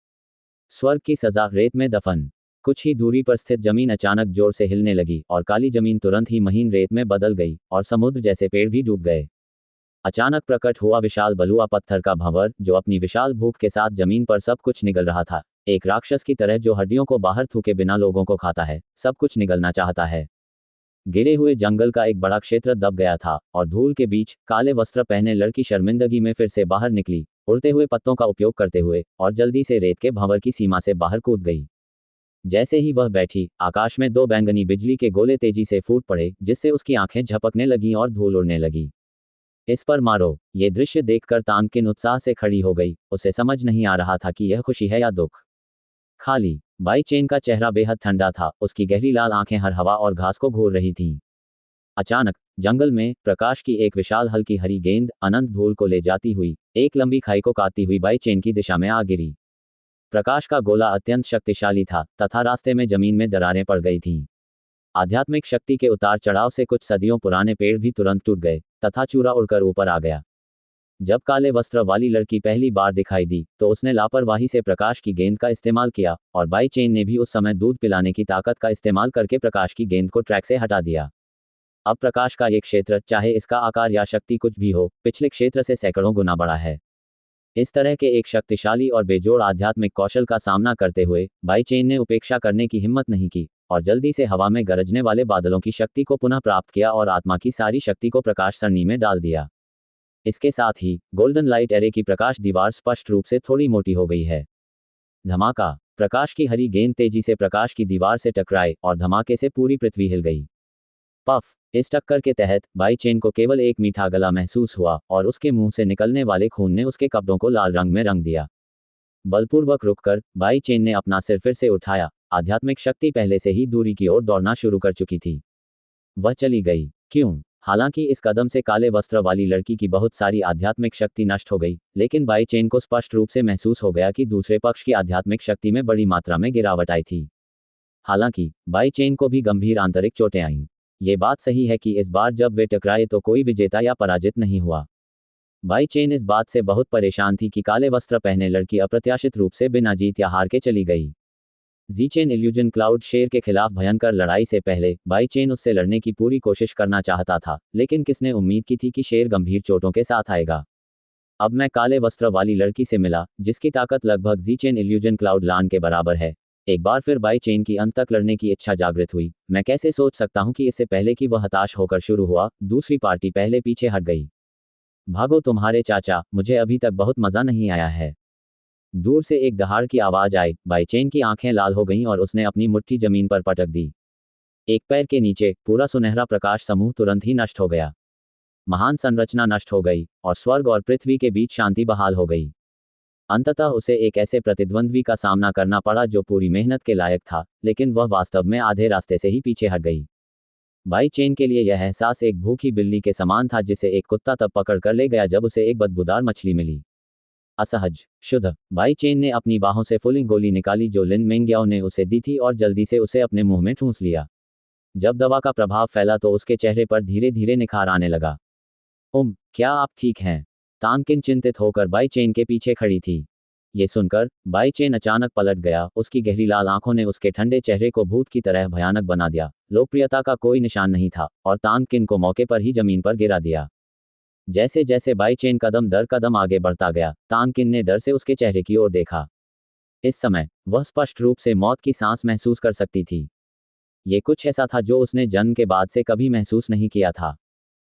स्वर्ग की सजा, रेत में दफन। कुछ ही दूरी पर स्थित जमीन अचानक जोर से हिलने लगी और काली जमीन तुरंत ही महीन रेत में बदल गई और समुद्र जैसे पेड़ भी डूब गए। अचानक प्रकट हुआ विशाल बलुआ पत्थर का भंवर, जो अपनी विशाल भूख के साथ जमीन पर सब कुछ निगल रहा था। एक राक्षस की तरह जो हड्डियों को बाहर थूके बिना लोगों को खाता है, सब कुछ निगलना चाहता है। गिरे हुए जंगल का एक बड़ा क्षेत्र दब गया था और धूल के बीच काले वस्त्र पहने लड़की शर्मिंदगी में फिर से बाहर निकली, उड़ते हुए पत्तों का उपयोग करते हुए, और जल्दी से रेत के भंवर की सीमा से बाहर कूद गई। जैसे ही वह बैठी, आकाश में दो बैंगनी बिजली के गोले तेजी से फूट पड़े, जिससे उसकी आंखें झपकने लगीं और धूल उड़ने लगी। इस पर मारो। ये दृश्य देखकर तानकिन उत्साह से खड़ी हो गई। उसे समझ नहीं आ रहा था कि यह खुशी है या दुख। खाली बाई चेन का चेहरा बेहद ठंडा था, उसकी गहरी लाल आंखें हर हवा और घास को घूर रही थीं। अचानक जंगल में प्रकाश की एक विशाल हल्की हरी गेंद अनंत धूल को ले जाती हुई एक लंबी खाई को काटती हुई बाई चेन की दिशा में आ गिरी। प्रकाश का गोला अत्यंत शक्तिशाली था तथा रास्ते में जमीन में दरारें पड़ गई थीं। आध्यात्मिक शक्ति के उतार चढ़ाव से कुछ सदियों पुराने पेड़ भी तुरंत टूट गए तथा चूरा उड़कर ऊपर आ गया। जब काले वस्त्र वाली लड़की पहली बार दिखाई दी, तो उसने लापरवाही से प्रकाश की गेंद का इस्तेमाल किया और बाई चेन ने भी उस समय दूध पिलाने की ताकत का इस्तेमाल करके प्रकाश की गेंद को ट्रैक से हटा दिया। अब प्रकाश का ये क्षेत्र, चाहे इसका आकार या शक्ति कुछ भी हो, पिछले क्षेत्र से सैकड़ों गुना बड़ा है। इस तरह के एक शक्तिशाली और बेजोड़ आध्यात्मिक कौशल का सामना करते हुए बाई चेन ने उपेक्षा करने की हिम्मत नहीं की और जल्दी से हवा में गरजने वाले बादलों की शक्ति को पुनः प्राप्त किया और आत्मा की सारी शक्ति को प्रकाश सरणी में डाल दिया। इसके साथ ही गोल्डन लाइट एरे की प्रकाश दीवार स्पष्ट रूप से थोड़ी मोटी हो गई है। धमाका। प्रकाश की हरी गेंद तेजी से प्रकाश की दीवार से टकराई और धमाके से पूरी पृथ्वी हिल गई। पफ। इस टक्कर के तहत बाई चेन को केवल एक मीठा गला महसूस हुआ और उसके मुंह से निकलने वाले खून ने उसके कपड़ों को लाल रंग में रंग दिया। बलपूर्वक रुककर बाई चेन ने अपना सिर फिर से उठाया। आध्यात्मिक शक्ति पहले से ही दूरी की ओर दौड़ना शुरू कर चुकी थी। वह चली गई। क्यों? हालांकि इस कदम से काले वस्त्र वाली लड़की की बहुत सारी आध्यात्मिक शक्ति नष्ट हो गई, लेकिन बाई चेन को स्पष्ट रूप से महसूस हो गया कि दूसरे पक्ष की आध्यात्मिक शक्ति में बड़ी मात्रा में गिरावट आई थी। हालांकि बाई चेन को भी गंभीर आंतरिक चोटें आईं। ये बात सही है कि इस बार जब वे टकराए तो कोई विजेता या पराजित नहीं हुआ। बाई चेन इस बात से बहुत परेशान थी कि काले वस्त्र पहने लड़की अप्रत्याशित रूप से बिना जीत या हार के चली गई। जी चेन इल्यूजन क्लाउड शेर के खिलाफ भयंकर लड़ाई से पहले बाई चेन उससे लड़ने की पूरी कोशिश करना चाहता था, लेकिन किसने उम्मीद की थी कि शेर गंभीर चोटों के साथ आएगा। अब मैं काले वस्त्र वाली लड़की से मिला, जिसकी ताकत लगभग जी चेन इल्यूजन क्लाउड लान के बराबर है। एक बार फिर बाई चेन की अंत तक लड़ने की इच्छा जागृत हुई। मैं कैसे सोच सकता हूं कि इससे पहले कि वह हताश होकर शुरू हुआ, दूसरी पार्टी पहले पीछे हट गई। भागो तुम्हारे चाचा, मुझे अभी तक बहुत मजा नहीं आया है। दूर से एक दहाड़ की आवाज आई। बाई चेन की आंखें लाल हो गईं और उसने अपनी मुट्ठी जमीन पर पटक दी। एक पैर के नीचे पूरा सुनहरा प्रकाश समूह तुरंत ही नष्ट हो गया। महान संरचना नष्ट हो गई और स्वर्ग और पृथ्वी के बीच शांति बहाल हो गई। अंततः उसे एक ऐसे प्रतिद्वंद्वी का सामना करना पड़ा जो पूरी मेहनत के लायक था, लेकिन वह वास्तव में आधे रास्ते से ही पीछे हट गई। बाई चेन के लिए यह एहसास एक भूखी बिल्ली के समान था जिसे एक कुत्ता तब पकड़ कर ले गया जब उसे एक बदबूदार मछली मिली। असहज, शुद्ध। बाई चेन ने अपनी बाहों से फुलिंग गोली निकाली जो लिन मेंग्याओ ने उसे दी थी और जल्दी से उसे अपने मुंह में ठूंस लिया। जब दवा का प्रभाव फैला तो उसके चेहरे पर धीरे धीरे निखार आने लगा। क्या आप ठीक हैं? तानकिन चिंतित होकर बाई चेन के पीछे खड़ी थी। ये सुनकर बाई चेन अचानक पलट गया। उसकी गहरी लाल आंखों ने उसके ठंडे चेहरे को भूत की तरह भयानक बना दिया। लोकप्रियता का कोई निशान नहीं था और तानकिन को मौके पर ही जमीन पर गिरा दिया। जैसे जैसे बाई चेन कदम दर कदम आगे बढ़ता गया, तानकिन ने डर से उसके चेहरे की ओर देखा। इस समय वह स्पष्ट रूप से मौत की सांस महसूस कर सकती थी। ये कुछ ऐसा था जो उसने जन्म के बाद से कभी महसूस नहीं किया था।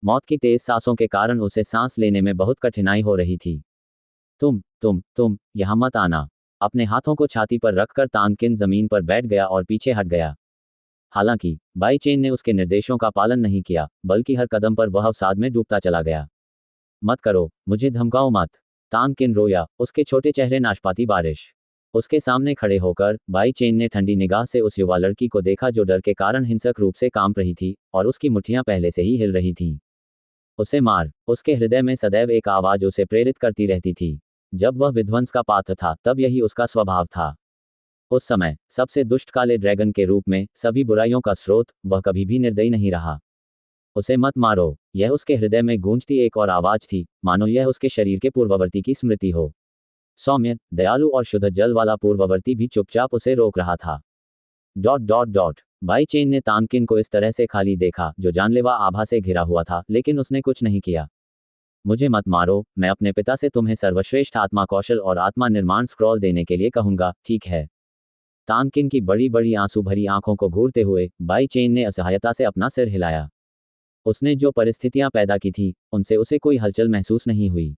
मौत की तेज सांसों के कारण उसे सांस लेने में बहुत कठिनाई हो रही थी। तुम यहाँ मत आना। अपने हाथों को छाती पर रखकर तानकिन जमीन पर बैठ गया और पीछे हट गया। हालांकि बाई चेन ने उसके निर्देशों का पालन नहीं किया, बल्कि हर कदम पर वह अवसाद में डूबता चला गया। मत करो, मुझे धमकाओ मत। तानकिन रोया, उसके छोटे चेहरे नाशपाती बारिश। उसके सामने खड़े होकर बाई चेन ने ठंडी निगाह से उस युवा लड़की को देखा जो डर के कारण हिंसक रूप से कांप रही थी और उसकी मुट्ठियां पहले से ही हिल रही थीं। उसे मार। उसके हृदय में सदैव एक आवाज उसे प्रेरित करती रहती थी। जब वह विध्वंस का पात्र था तब यही उसका स्वभाव था। उस समय सबसे दुष्ट काले ड्रैगन के रूप में सभी बुराइयों का स्रोत, वह कभी भी निर्दयी नहीं रहा। उसे मत मारो। यह उसके हृदय में गूंजती एक और आवाज थी, मानो यह उसके शरीर के पूर्ववर्ती की स्मृति हो। सौम्य, दयालु और शुद्ध जल वाला पूर्ववर्ती भी चुपचाप उसे रोक रहा था। बाई चेन ने तानकिन को इस तरह से खाली देखा जो जानलेवा आभा से घिरा हुआ था, लेकिन उसने कुछ नहीं किया। मुझे मत मारो, मैं अपने पिता से तुम्हें सर्वश्रेष्ठ आत्मा कौशल और आत्मा निर्माण स्क्रॉल देने के लिए कहूंगा, ठीक है? तानकिन की बड़ी बड़ी आंसू भरी आंखों को घूरते हुए बाई चेन ने असहायता से अपना सिर हिलाया। उसने जो परिस्थितियां पैदा की थी उनसे उसे कोई हलचल महसूस नहीं हुई।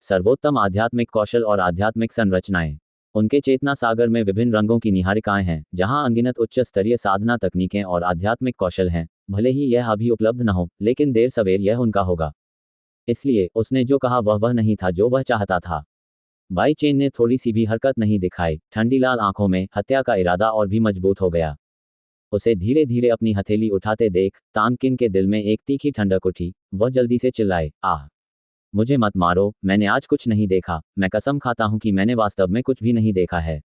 सर्वोत्तम आध्यात्मिक कौशल और आध्यात्मिक संरचनाएं। उनके चेतना सागर में विभिन्न रंगों की निहारिकाएं हैं, जहां अनगिनत उच्च स्तरीय साधना तकनीकें और आध्यात्मिक कौशल हैं। भले ही यह अभी उपलब्ध न हो, लेकिन देर सवेर यह उनका होगा। इसलिए उसने जो कहा वह नहीं था जो वह चाहता था। बाई चेन ने थोड़ी सी भी हरकत नहीं दिखाई। ठंडी लाल आंखों में हत्या का इरादा और भी मजबूत हो गया। उसे धीरे धीरे अपनी हथेली उठाते देख तानकिन के दिल में एक तीखी ठंडक उठी। वह जल्दी से चिल्लाए, आह! मुझे मत मारो, मैंने आज कुछ नहीं देखा। मैं कसम खाता हूं कि मैंने वास्तव में कुछ भी नहीं देखा है।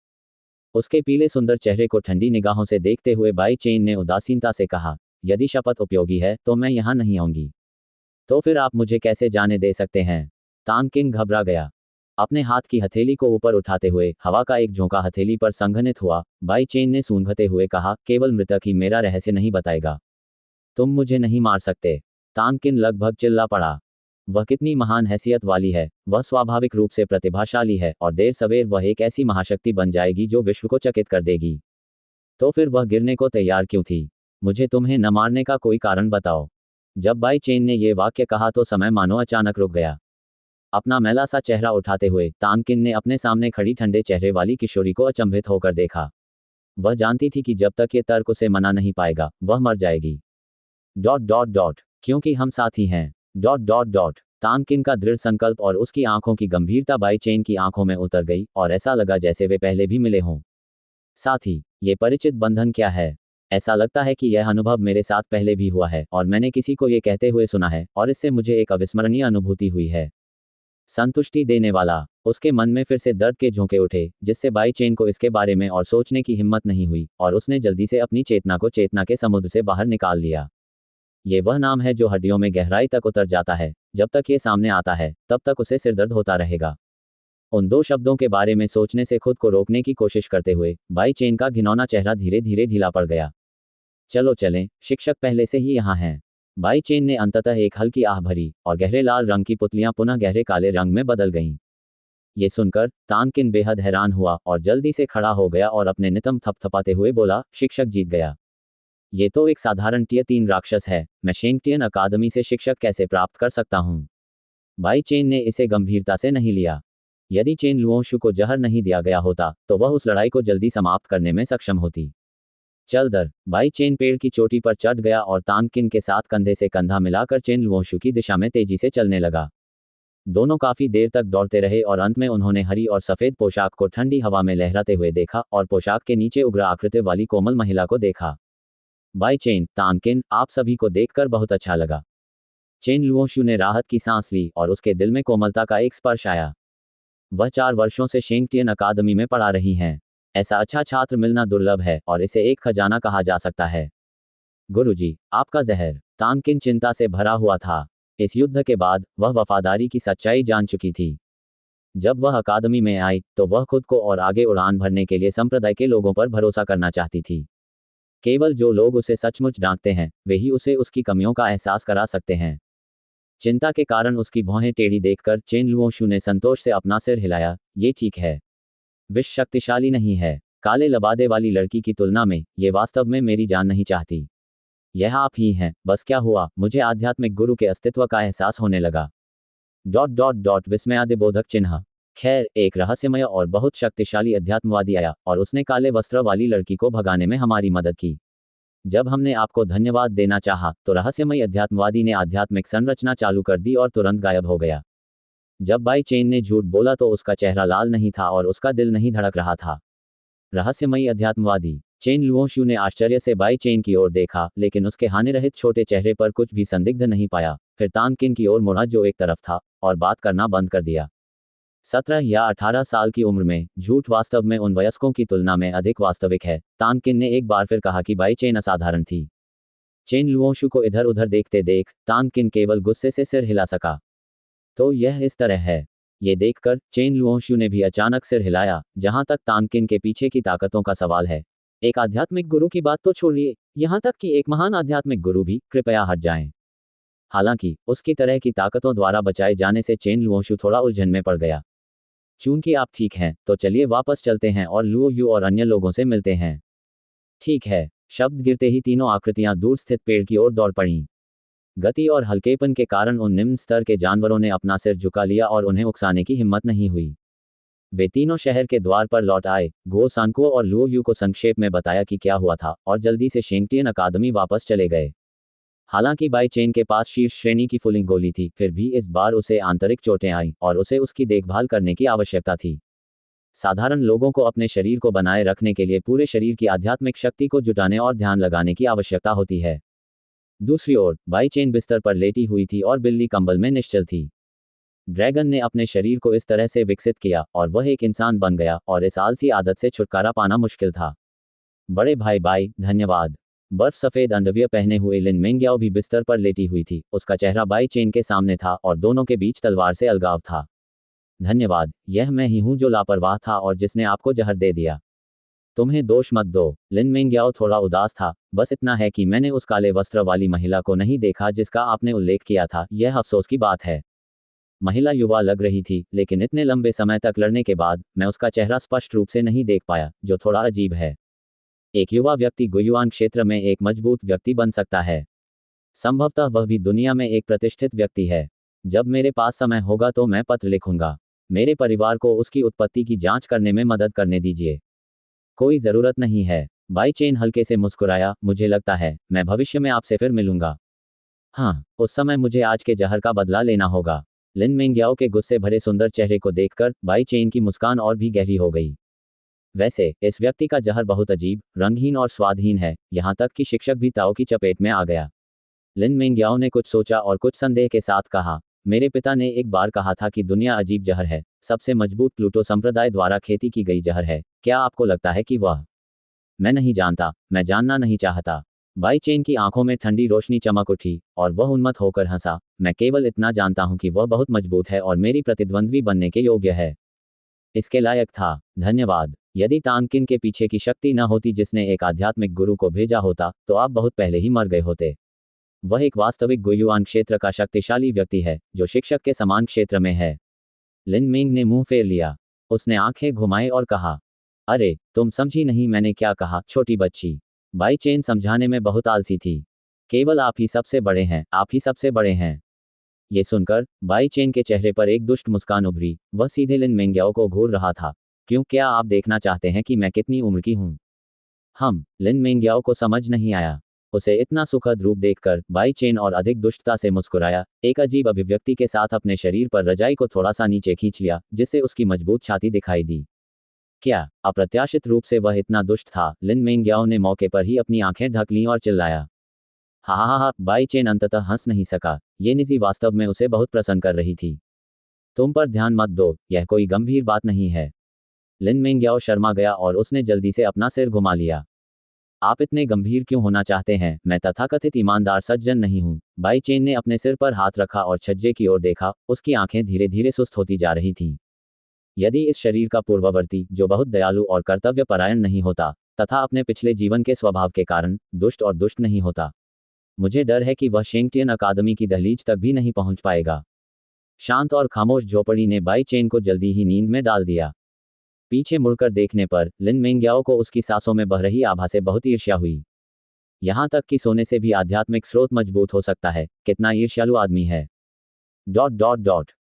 उसके पीले सुंदर चेहरे को ठंडी निगाहों से देखते हुए बाई चेन ने उदासीनता से कहा, यदि शपथ उपयोगी है तो मैं यहां नहीं आऊंगी। तो फिर आप मुझे कैसे जाने दे सकते हैं? तानकिन घबरा गया। अपने हाथ की हथेली को ऊपर उठाते हुए हवा का एक झोंका हथेली पर संघनित हुआ। बाई चेन ने सूंघते हुए कहा, केवल मृतक ही मेरा रहस्य नहीं बताएगा। तुम मुझे नहीं मार सकते। तानकिन लगभग चिल्ला पड़ा। वह कितनी महान हैसियत वाली है। वह स्वाभाविक रूप से प्रतिभाशाली है और देर सवेर वह एक ऐसी महाशक्ति बन जाएगी जो विश्व को चकित कर देगी। तो फिर वह गिरने को तैयार क्यों थी? मुझे तुम्हें न मारने का कोई कारण बताओ। जब बाई चेन ने यह वाक्य कहा तो समय मानो अचानक रुक गया। अपना मैला सा चेहरा उठाते हुए तानकिन ने अपने सामने खड़ी ठंडे चेहरे वाली किशोरी को अचंभित होकर देखा। वह जानती थी कि जब तक ये तर्क उसे मना नहीं पाएगा वह मर जाएगी। क्योंकि हम साथी हैं। तानकिन का दृढ़ संकल्प और उसकी आंखों की गंभीरता बाई चेन की आंखों में उतर गई और ऐसा लगा जैसे वे पहले भी मिले हों। साथी, ये परिचित बंधन क्या है? ऐसा लगता है कि यह अनुभव मेरे साथ पहले भी हुआ है और मैंने किसी को ये कहते हुए सुना है और इससे मुझे एक अविस्मरणीय अनुभूति हुई है। संतुष्टि देने वाला। उसके मन में फिर से दर्द के झोंके उठे, जिससे बाई चेन को इसके बारे में और सोचने की हिम्मत नहीं हुई और उसने जल्दी से अपनी चेतना को चेतना के समुद्र से बाहर निकाल लिया। ये वह नाम है जो हड्डियों में गहराई तक उतर जाता है, जब तक ये सामने आता है तब तक उसे सिरदर्द होता रहेगा। उन दो शब्दों के बारे में सोचने से खुद को रोकने की कोशिश करते हुए बाई चेन का घिनौना चेहरा धीरे धीरे ढीला पड़ गया। चलो चलें, शिक्षक पहले से ही यहाँ हैं। बाई चेन ने अंततः एक हल्की आह भरी और गहरे लाल रंग की पुतलियां पुनः गहरे काले रंग में बदल गईं। ये सुनकर तानकिन बेहद हैरान हुआ और जल्दी से खड़ा हो गया और अपने नितंब थपथपाते हुए बोला, शिक्षक जीत गया। ये तो एक साधारण टियर 3 राक्षस है, मैं शेंगटियन अकादमी से शिक्षक कैसे प्राप्त कर सकता हूँ। बाई चेन ने इसे गंभीरता से नहीं लिया। यदि चेन लुओशु को जहर नहीं दिया गया होता तो वह उस लड़ाई को जल्दी समाप्त करने में सक्षम होती। चल दर, बाई चेन पेड़ की चोटी पर चढ़ गया और तानकिन के साथ कंधे से कंधा मिलाकर चेन लुओशु की दिशा में तेजी से चलने लगा। दोनों काफी देर तक दौड़ते रहे और अंत में उन्होंने हरी और सफेद पोशाक को ठंडी हवा में लहराते हुए देखा और पोशाक के नीचे उग्र आकृति वाली कोमल महिला को देखा। बाई चेन, तानकिन, आप सभी को देखकर बहुत अच्छा लगा। चेन लुओशु ने राहत की सांस ली और उसके दिल में कोमलता का एक स्पर्श आया। वह 4 वर्षों से शेंगटियन अकादमी में पढ़ा रही हैं। ऐसा अच्छा छात्र मिलना दुर्लभ है और इसे एक खजाना कहा जा सकता है। गुरुजी, आपका जहर। तानकिन चिंता से भरा हुआ था। इस युद्ध के बाद वह वफादारी की सच्चाई जान चुकी थी। जब वह अकादमी में आई तो वह खुद को और आगे उड़ान भरने के लिए संप्रदाय के लोगों पर भरोसा करना चाहती थी। केवल जो लोग उसे सचमुच डांटते हैं वे ही उसे उसकी कमियों का एहसास करा सकते हैं। चिंता के कारण उसकी भौहें टेढ़ी देखकर चेन लुओशु ने संतोष से अपना सिर हिलाया। ये ठीक है। विष शक्तिशाली नहीं है। काले लबादे वाली लड़की की तुलना में ये वास्तव में मेरी जान नहीं चाहती। यह आप ही हैं। बस क्या हुआ, मुझे आध्यात्मिक गुरु के अस्तित्व का एहसास होने लगा। ... विस्मयादिबोधक चिन्ह। खैर, एक रहस्यमय और बहुत शक्तिशाली अध्यात्मवादी आया और उसने काले वस्त्र वाली लड़की को भगाने में हमारी मदद की। जब हमने आपको धन्यवाद देना चाहा तो रहस्यमय अध्यात्मवादी ने आध्यात्मिक संरचना चालू कर दी और तुरंत गायब हो गया। जब बाई चेन ने झूठ बोला तो उसका चेहरा लाल नहीं था और उसका दिल नहीं धड़क रहा था। रहस्यमयी अध्यात्मवादी। चेन लुओशु ने आश्चर्य से बाई चेन की ओर देखा लेकिन उसके हानि रहित छोटे चेहरे पर कुछ भी संदिग्ध नहीं पाया। फिर तानकिन की ओर मुड़ा जो एक तरफ था और बात करना बंद कर दिया। 17 या 18 साल की उम्र में झूठ वास्तव में उन वयस्कों की तुलना में अधिक वास्तविक है। तानकिन ने एक बार फिर कहा कि बाई चेन असाधारण थी। चेन लुओशु को इधर उधर देखते देख तानकिन केवल गुस्से से सिर हिला सका। तो यह इस तरह है। ये देखकर चेन लुओशु ने भी अचानक सिर हिलाया। जहां तक तानकिन के पीछे की ताकतों का सवाल है, एक आध्यात्मिक गुरु की बात तो छोड़िए, यहां तक कि एक महान आध्यात्मिक गुरु भी कृपया हट जाएं। हालांकि उसकी तरह की ताकतों द्वारा बचाए जाने से चेन लुओशु थोड़ा उलझन में पड़ गया। चूंकि आप ठीक हैं तो चलिए वापस चलते हैं और लुओयू और अन्य लोगों से मिलते हैं। ठीक है। शब्द गिरते ही तीनों आकृतियां दूर स्थित पेड़ की ओर दौड़ पड़ीं। गति और हल्केपन के कारण उन निम्न स्तर के जानवरों ने अपना सिर झुका लिया और उन्हें उकसाने की हिम्मत नहीं हुई। वे तीनों शहर के द्वार पर लौट आए। गो सानको और लुओयू को संक्षेप में बताया कि क्या हुआ था और जल्दी से शेंगटियन अकादमी वापस चले गए। हालांकि बाई चेन के पास शीर्ष श्रेणी की फुलिंग गोली थी, फिर भी इस बार उसे आंतरिक चोटें आईं और उसे उसकी देखभाल करने की आवश्यकता थी। साधारण लोगों को अपने शरीर को बनाए रखने के लिए पूरे शरीर की आध्यात्मिक शक्ति को जुटाने और ध्यान लगाने की आवश्यकता होती है। दूसरी ओर बाई चेन बिस्तर पर लेटी हुई थी और बिल्ली कंबल में निश्चल थी। ड्रैगन ने अपने शरीर को इस तरह से विकसित किया और वह एक इंसान बन गया और इस आलसी आदत से छुटकारा पाना मुश्किल था। बड़े भाई बाई, धन्यवाद। बर्फ सफेद अंडरवियर पहने हुए लिन मेंग्याओ भी बिस्तर पर लेटी हुई थी। उसका चेहरा बाई चेन के सामने था और दोनों के बीच तलवार से अलगाव था। धन्यवाद, यह मैं ही हूं जो लापरवाह था और जिसने आपको जहर दे दिया। तुम्हें दोष मत दो। लिन मेंग्याओ थोड़ा उदास था। बस इतना है कि मैंने उस काले वस्त्र वाली महिला को नहीं देखा जिसका आपने उल्लेख किया था। यह अफसोस की बात है। महिला युवा लग रही थी लेकिन इतने लंबे समय तक लड़ने के बाद मैं उसका चेहरा स्पष्ट रूप से नहीं देख पाया, जो थोड़ा अजीब है। एक युवा व्यक्ति गुयुआन क्षेत्र में एक मजबूत व्यक्ति बन सकता है। संभवतः वह भी दुनिया में एक प्रतिष्ठित व्यक्ति है। जब मेरे पास समय होगा तो मैं पत्र लिखूंगा। मेरे परिवार को उसकी उत्पत्ति की जांच करने में मदद करने दीजिए। कोई ज़रूरत नहीं है। बाई चेन हल्के से मुस्कुराया। मुझे लगता है मैं भविष्य में आपसे फिर मिलूंगा। हाँ, उस समय मुझे आज के जहर का बदला लेना होगा। लिन मेंग्याओ के गुस्से भरे सुंदर चेहरे को देखकर बाई चेन की मुस्कान और भी गहरी हो गई। वैसे इस व्यक्ति का जहर बहुत अजीब, रंगहीन और स्वादहीन है, यहाँ तक कि शिक्षक भी ताओ की चपेट में आ गया। लिन मेंग्याओ ने कुछ सोचा और कुछ संदेह के साथ कहा, मेरे पिता ने एक बार कहा था कि दुनिया अजीब जहर है, सबसे मजबूत प्लूटो संप्रदाय द्वारा खेती की गई जहर है। क्या आपको लगता है कि वह? मैं नहीं जानता, मैं जानना नहीं चाहता। बाई चेन की आंखों में ठंडी रोशनी चमक उठी और वह उन्मत्त होकर हंसा। मैं केवल इतना जानता हूं कि वह बहुत मजबूत है और मेरी प्रतिद्वंद्वी बनने के योग्य है। इसके लायक था। धन्यवाद। यदि तानकिन के पीछे की शक्ति न होती जिसने एक आध्यात्मिक गुरु को भेजा होता, तो आप बहुत पहले ही मर गए होते। वह एक वास्तविक गुयुआन क्षेत्र का शक्तिशाली व्यक्ति है, जो शिक्षक के समान क्षेत्र में है। लिन मिंग ने मुंह फेर लिया। उसने आंखें घुमाई और कहा, अरे तुम समझी नहीं मैंने क्या कहा, छोटी बच्ची। बाई चेन समझाने में बहुत आलसी थी। केवल आप ही सबसे बड़े हैं, आप ही सबसे बड़े हैं। ये सुनकर बाई चेन के चेहरे पर एक दुष्ट मुस्कान उभरी। वह सीधे लिन मेंग्याओ को घूर रहा था। क्यों, क्या आप देखना चाहते हैं कि मैं कितनी उम्र की हूं? लिन मेंग्याओ को समझ नहीं आया। उसे इतना सुखद रूप देखकर बाई चेन और अधिक दुष्टता से मुस्कुराया, एक अजीब अभिव्यक्ति के साथ अपने शरीर पर रजाई को थोड़ा सा नीचे खींच लिया, जिससे उसकी मजबूत छाती दिखाई दी। क्या अप्रत्याशित रूप से वह इतना दुष्ट था? लिन मेंग्याओ ने मौके पर ही अपनी आंखें ढक लीं और चिल्लाया। हा हा हा। बाई चेन अंततः हंस नहीं सका। ये निजी वास्तव में उसे बहुत प्रसन्न कर रही थी। तुम पर ध्यान मत दो, यह कोई गंभीर बात नहीं है। लिन मेंग्याओ शर्मा गया और उसने जल्दी से अपना सिर घुमा लिया। आप इतने गंभीर क्यों होना चाहते हैं? मैं तथाकथित ईमानदार सज्जन नहीं हूं। बाई चेन ने अपने सिर पर हाथ रखा और छज्जे की ओर देखा। उसकी आंखें धीरे धीरे सुस्त होती जा रही थीं। यदि इस शरीर का पूर्ववर्ती, जो बहुत दयालु और कर्तव्यपरायण नहीं होता, तथा अपने पिछले जीवन के स्वभाव के कारण दुष्ट और दुष्ट नहीं होता, मुझे डर है कि वह शेंगटियन अकादमी की दहलीज तक भी नहीं पहुंच पाएगा। शांत और खामोश झोपड़ी ने बाई चेन को जल्दी ही नींद में डाल दिया। पीछे मुड़कर देखने पर लिन मेंग्याओ को उसकी सांसों में बह रही आभा से बहुत ईर्ष्या हुई। यहां तक कि सोने से भी आध्यात्मिक स्रोत मजबूत हो सकता है। कितना ईर्ष्यालु आदमी है।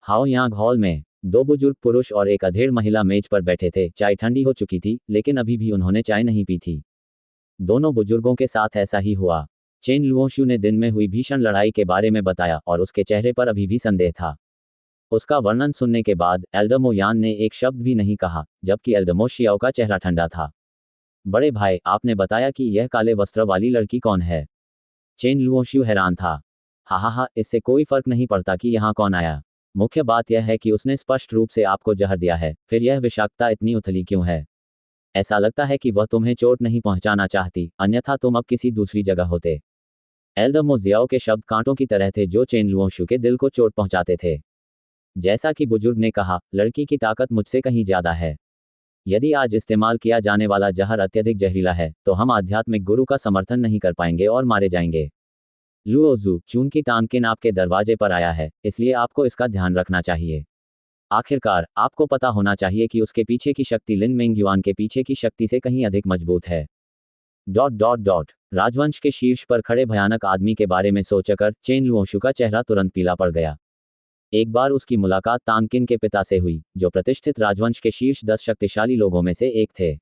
हाओ यांग हॉल में दो बुजुर्ग पुरुष और एक अधेड़ महिला मेज पर बैठे थे। चाय ठंडी हो चुकी थी, लेकिन अभी भी उन्होंने चाय नहीं पी थी। दोनों बुजुर्गों के साथ ऐसा ही हुआ। चेन लुओशु ने दिन में हुई भीषण लड़ाई के बारे में बताया और उसके चेहरे पर अभी भी संदेह था। उसका वर्णन सुनने के बाद एल्डमो यान ने एक शब्द भी नहीं कहा, जबकि एल्डमो शियाओ का चेहरा ठंडा था। बड़े भाई, आपने बताया कि यह काले वस्त्र वाली लड़की कौन है? चेन लुओशु हैरान था। हा, इससे कोई फर्क नहीं पड़ता कि यहाँ कौन आया। मुख्य बात यह है कि उसने स्पष्ट रूप से आपको जहर दिया है। फिर यह विषाक्तता इतनी उथली क्यों है? ऐसा लगता है कि वह तुम्हें चोट नहीं पहुंचाना चाहती, अन्यथा तुम अब किसी दूसरी जगह होते। एल्डमो जियाओ के शब्द कांटों की तरह थे, जो चेन लुओशु के दिल को चोट पहुंचाते थे। जैसा कि बुजुर्ग ने कहा, लड़की की ताकत मुझसे कहीं ज्यादा है। यदि आज इस्तेमाल किया जाने वाला जहर अत्यधिक जहरीला है, तो हम आध्यात्मिक गुरु का समर्थन नहीं कर पाएंगे और मारे जाएंगे। लुओजू, चूंकि तानकिन आपके दरवाजे पर आया है, इसलिए आपको इसका ध्यान रखना चाहिए। आखिरकार, आपको पता होना चाहिए कि उसके पीछे की शक्ति लिन मेंग्युआन के पीछे की शक्ति से कहीं अधिक मजबूत है। राजवंश के शीर्ष पर खड़े भयानक आदमी के बारे में सोचकर चेन लुओशु का चेहरा तुरंत पीला पड़ गया। एक बार उसकी मुलाकात तानकिन के पिता से हुई, जो प्रतिष्ठित राजवंश के शीर्ष 10 शक्तिशाली लोगों में से एक थे।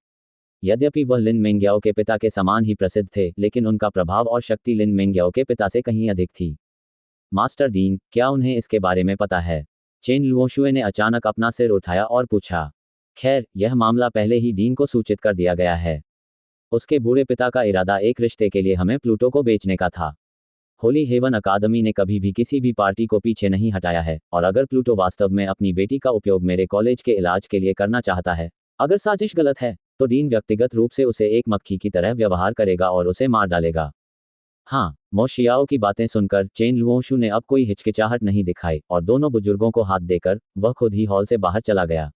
यद्यपि वह लिन मेंग्याओ के पिता के समान ही प्रसिद्ध थे, लेकिन उनका प्रभाव और शक्ति लिन मेंग्याओ के पिता से कहीं अधिक थी। मास्टर डीन, क्या उन्हें इसके बारे में पता है? चेन लुओशुए ने अचानक अपना सिर उठाया और पूछा। खैर, यह मामला पहले ही डीन को सूचित कर दिया गया है। उसके बूढ़े पिता का इरादा एक रिश्ते के लिए हमें प्लूटो को बेचने का था। होली हेवन अकादमी ने कभी भी किसी भी पार्टी को पीछे नहीं हटाया है, और अगर प्लूटो वास्तव में अपनी बेटी का उपयोग मेरे कॉलेज के इलाज के लिए करना चाहता है, अगर साजिश गलत है, तो डीन व्यक्तिगत रूप से उसे एक मक्खी की तरह व्यवहार करेगा और उसे मार डालेगा। हाँ, मो शियाओ की बातें सुनकर चेन लुओशु ने अब कोई हिचकिचाहट नहीं दिखाई और दोनों बुजुर्गों को हाथ देकर वह खुद ही हॉल से बाहर चला गया।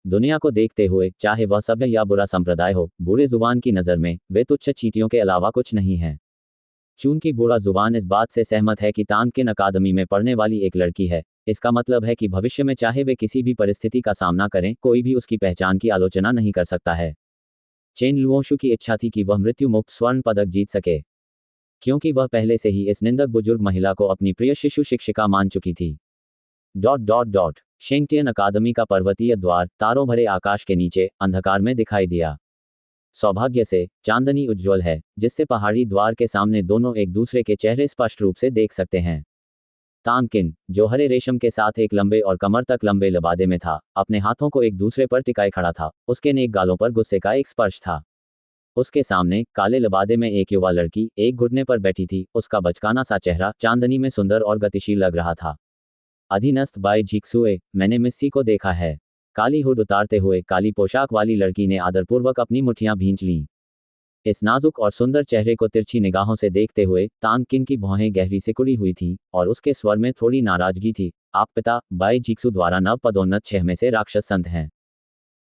दुनिया को देखते हुए, चाहे वह सभ्य या बुरा संप्रदाय हो, बूढ़े जुबान की नज़र में वे तुच्छ चींटियों के अलावा कुछ नहीं हैं। चूंकि बूढ़ा जुबान इस बात से सहमत है कि तानकिन अकादमी में पढ़ने वाली एक लड़की है, इसका मतलब है कि भविष्य में चाहे वे किसी भी परिस्थिति का सामना करें, कोई भी उसकी पहचान की आलोचना नहीं कर सकता है। चेन लुओशु की इच्छा थी कि वह मृत्यु मुक्त स्वर्ण पदक जीत सके, क्योंकि वह पहले से ही इस निंदक बुजुर्ग महिला को अपनी प्रिय शिशु शिक्षिका मान चुकी थी। शेंगटियन अकादमी का पर्वतीय द्वार तारों भरे आकाश के नीचे अंधकार में दिखाई दिया। सौभाग्य से चांदनी उज्ज्वल है, जिससे पहाड़ी द्वार के सामने दोनों एक दूसरे के चेहरे स्पष्ट रूप से देख सकते हैं। तानकिन, जो हरे रेशम के साथ एक लंबे और कमर तक लंबे लबादे में था, अपने हाथों को एक दूसरे पर टिकाए खड़ा था। उसके नेक गालों पर गुस्से का एक स्पर्श था। उसके सामने काले लबादे में एक युवा लड़की एक घुटने पर बैठी थी। उसका बचकाना सा चेहरा चांदनी में सुंदर और गतिशील लग रहा था। अधीनस्थ बाई झिक्सुए, मैंने मिस्सी को देखा है। काली हुड उतारते हुए काली पोशाक वाली लड़की ने आदरपूर्वक अपनी मुट्ठियां भींच लीं। इस नाजुक और सुंदर चेहरे को तिरछी निगाहों से देखते हुए तांग किन की भौहें गहरी सिकुड़ी हुई थीं और उसके स्वर में थोड़ी नाराजगी थी। आप पिता बाई जिक्सु द्वारा नव पदोन्नत 6 में से राक्षस संत हैं।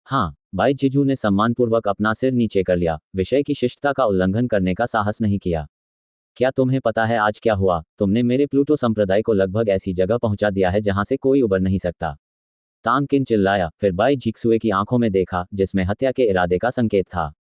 हाँ, बाई जिजू ने सम्मानपूर्वक अपना सिर नीचे कर लिया। विषय की शिष्टता का उल्लंघन करने का साहस नहीं किया। क्या तुम्हें पता है आज क्या हुआ? तुमने मेरे प्लूटो संप्रदाय को लगभग ऐसी जगह पहुंचा दिया है जहां से कोई उबर नहीं सकता। तांग किन चिल्लाया, फिर बाई जिक्सुए की आंखों में देखा जिसमें हत्या के इरादे का संकेत था।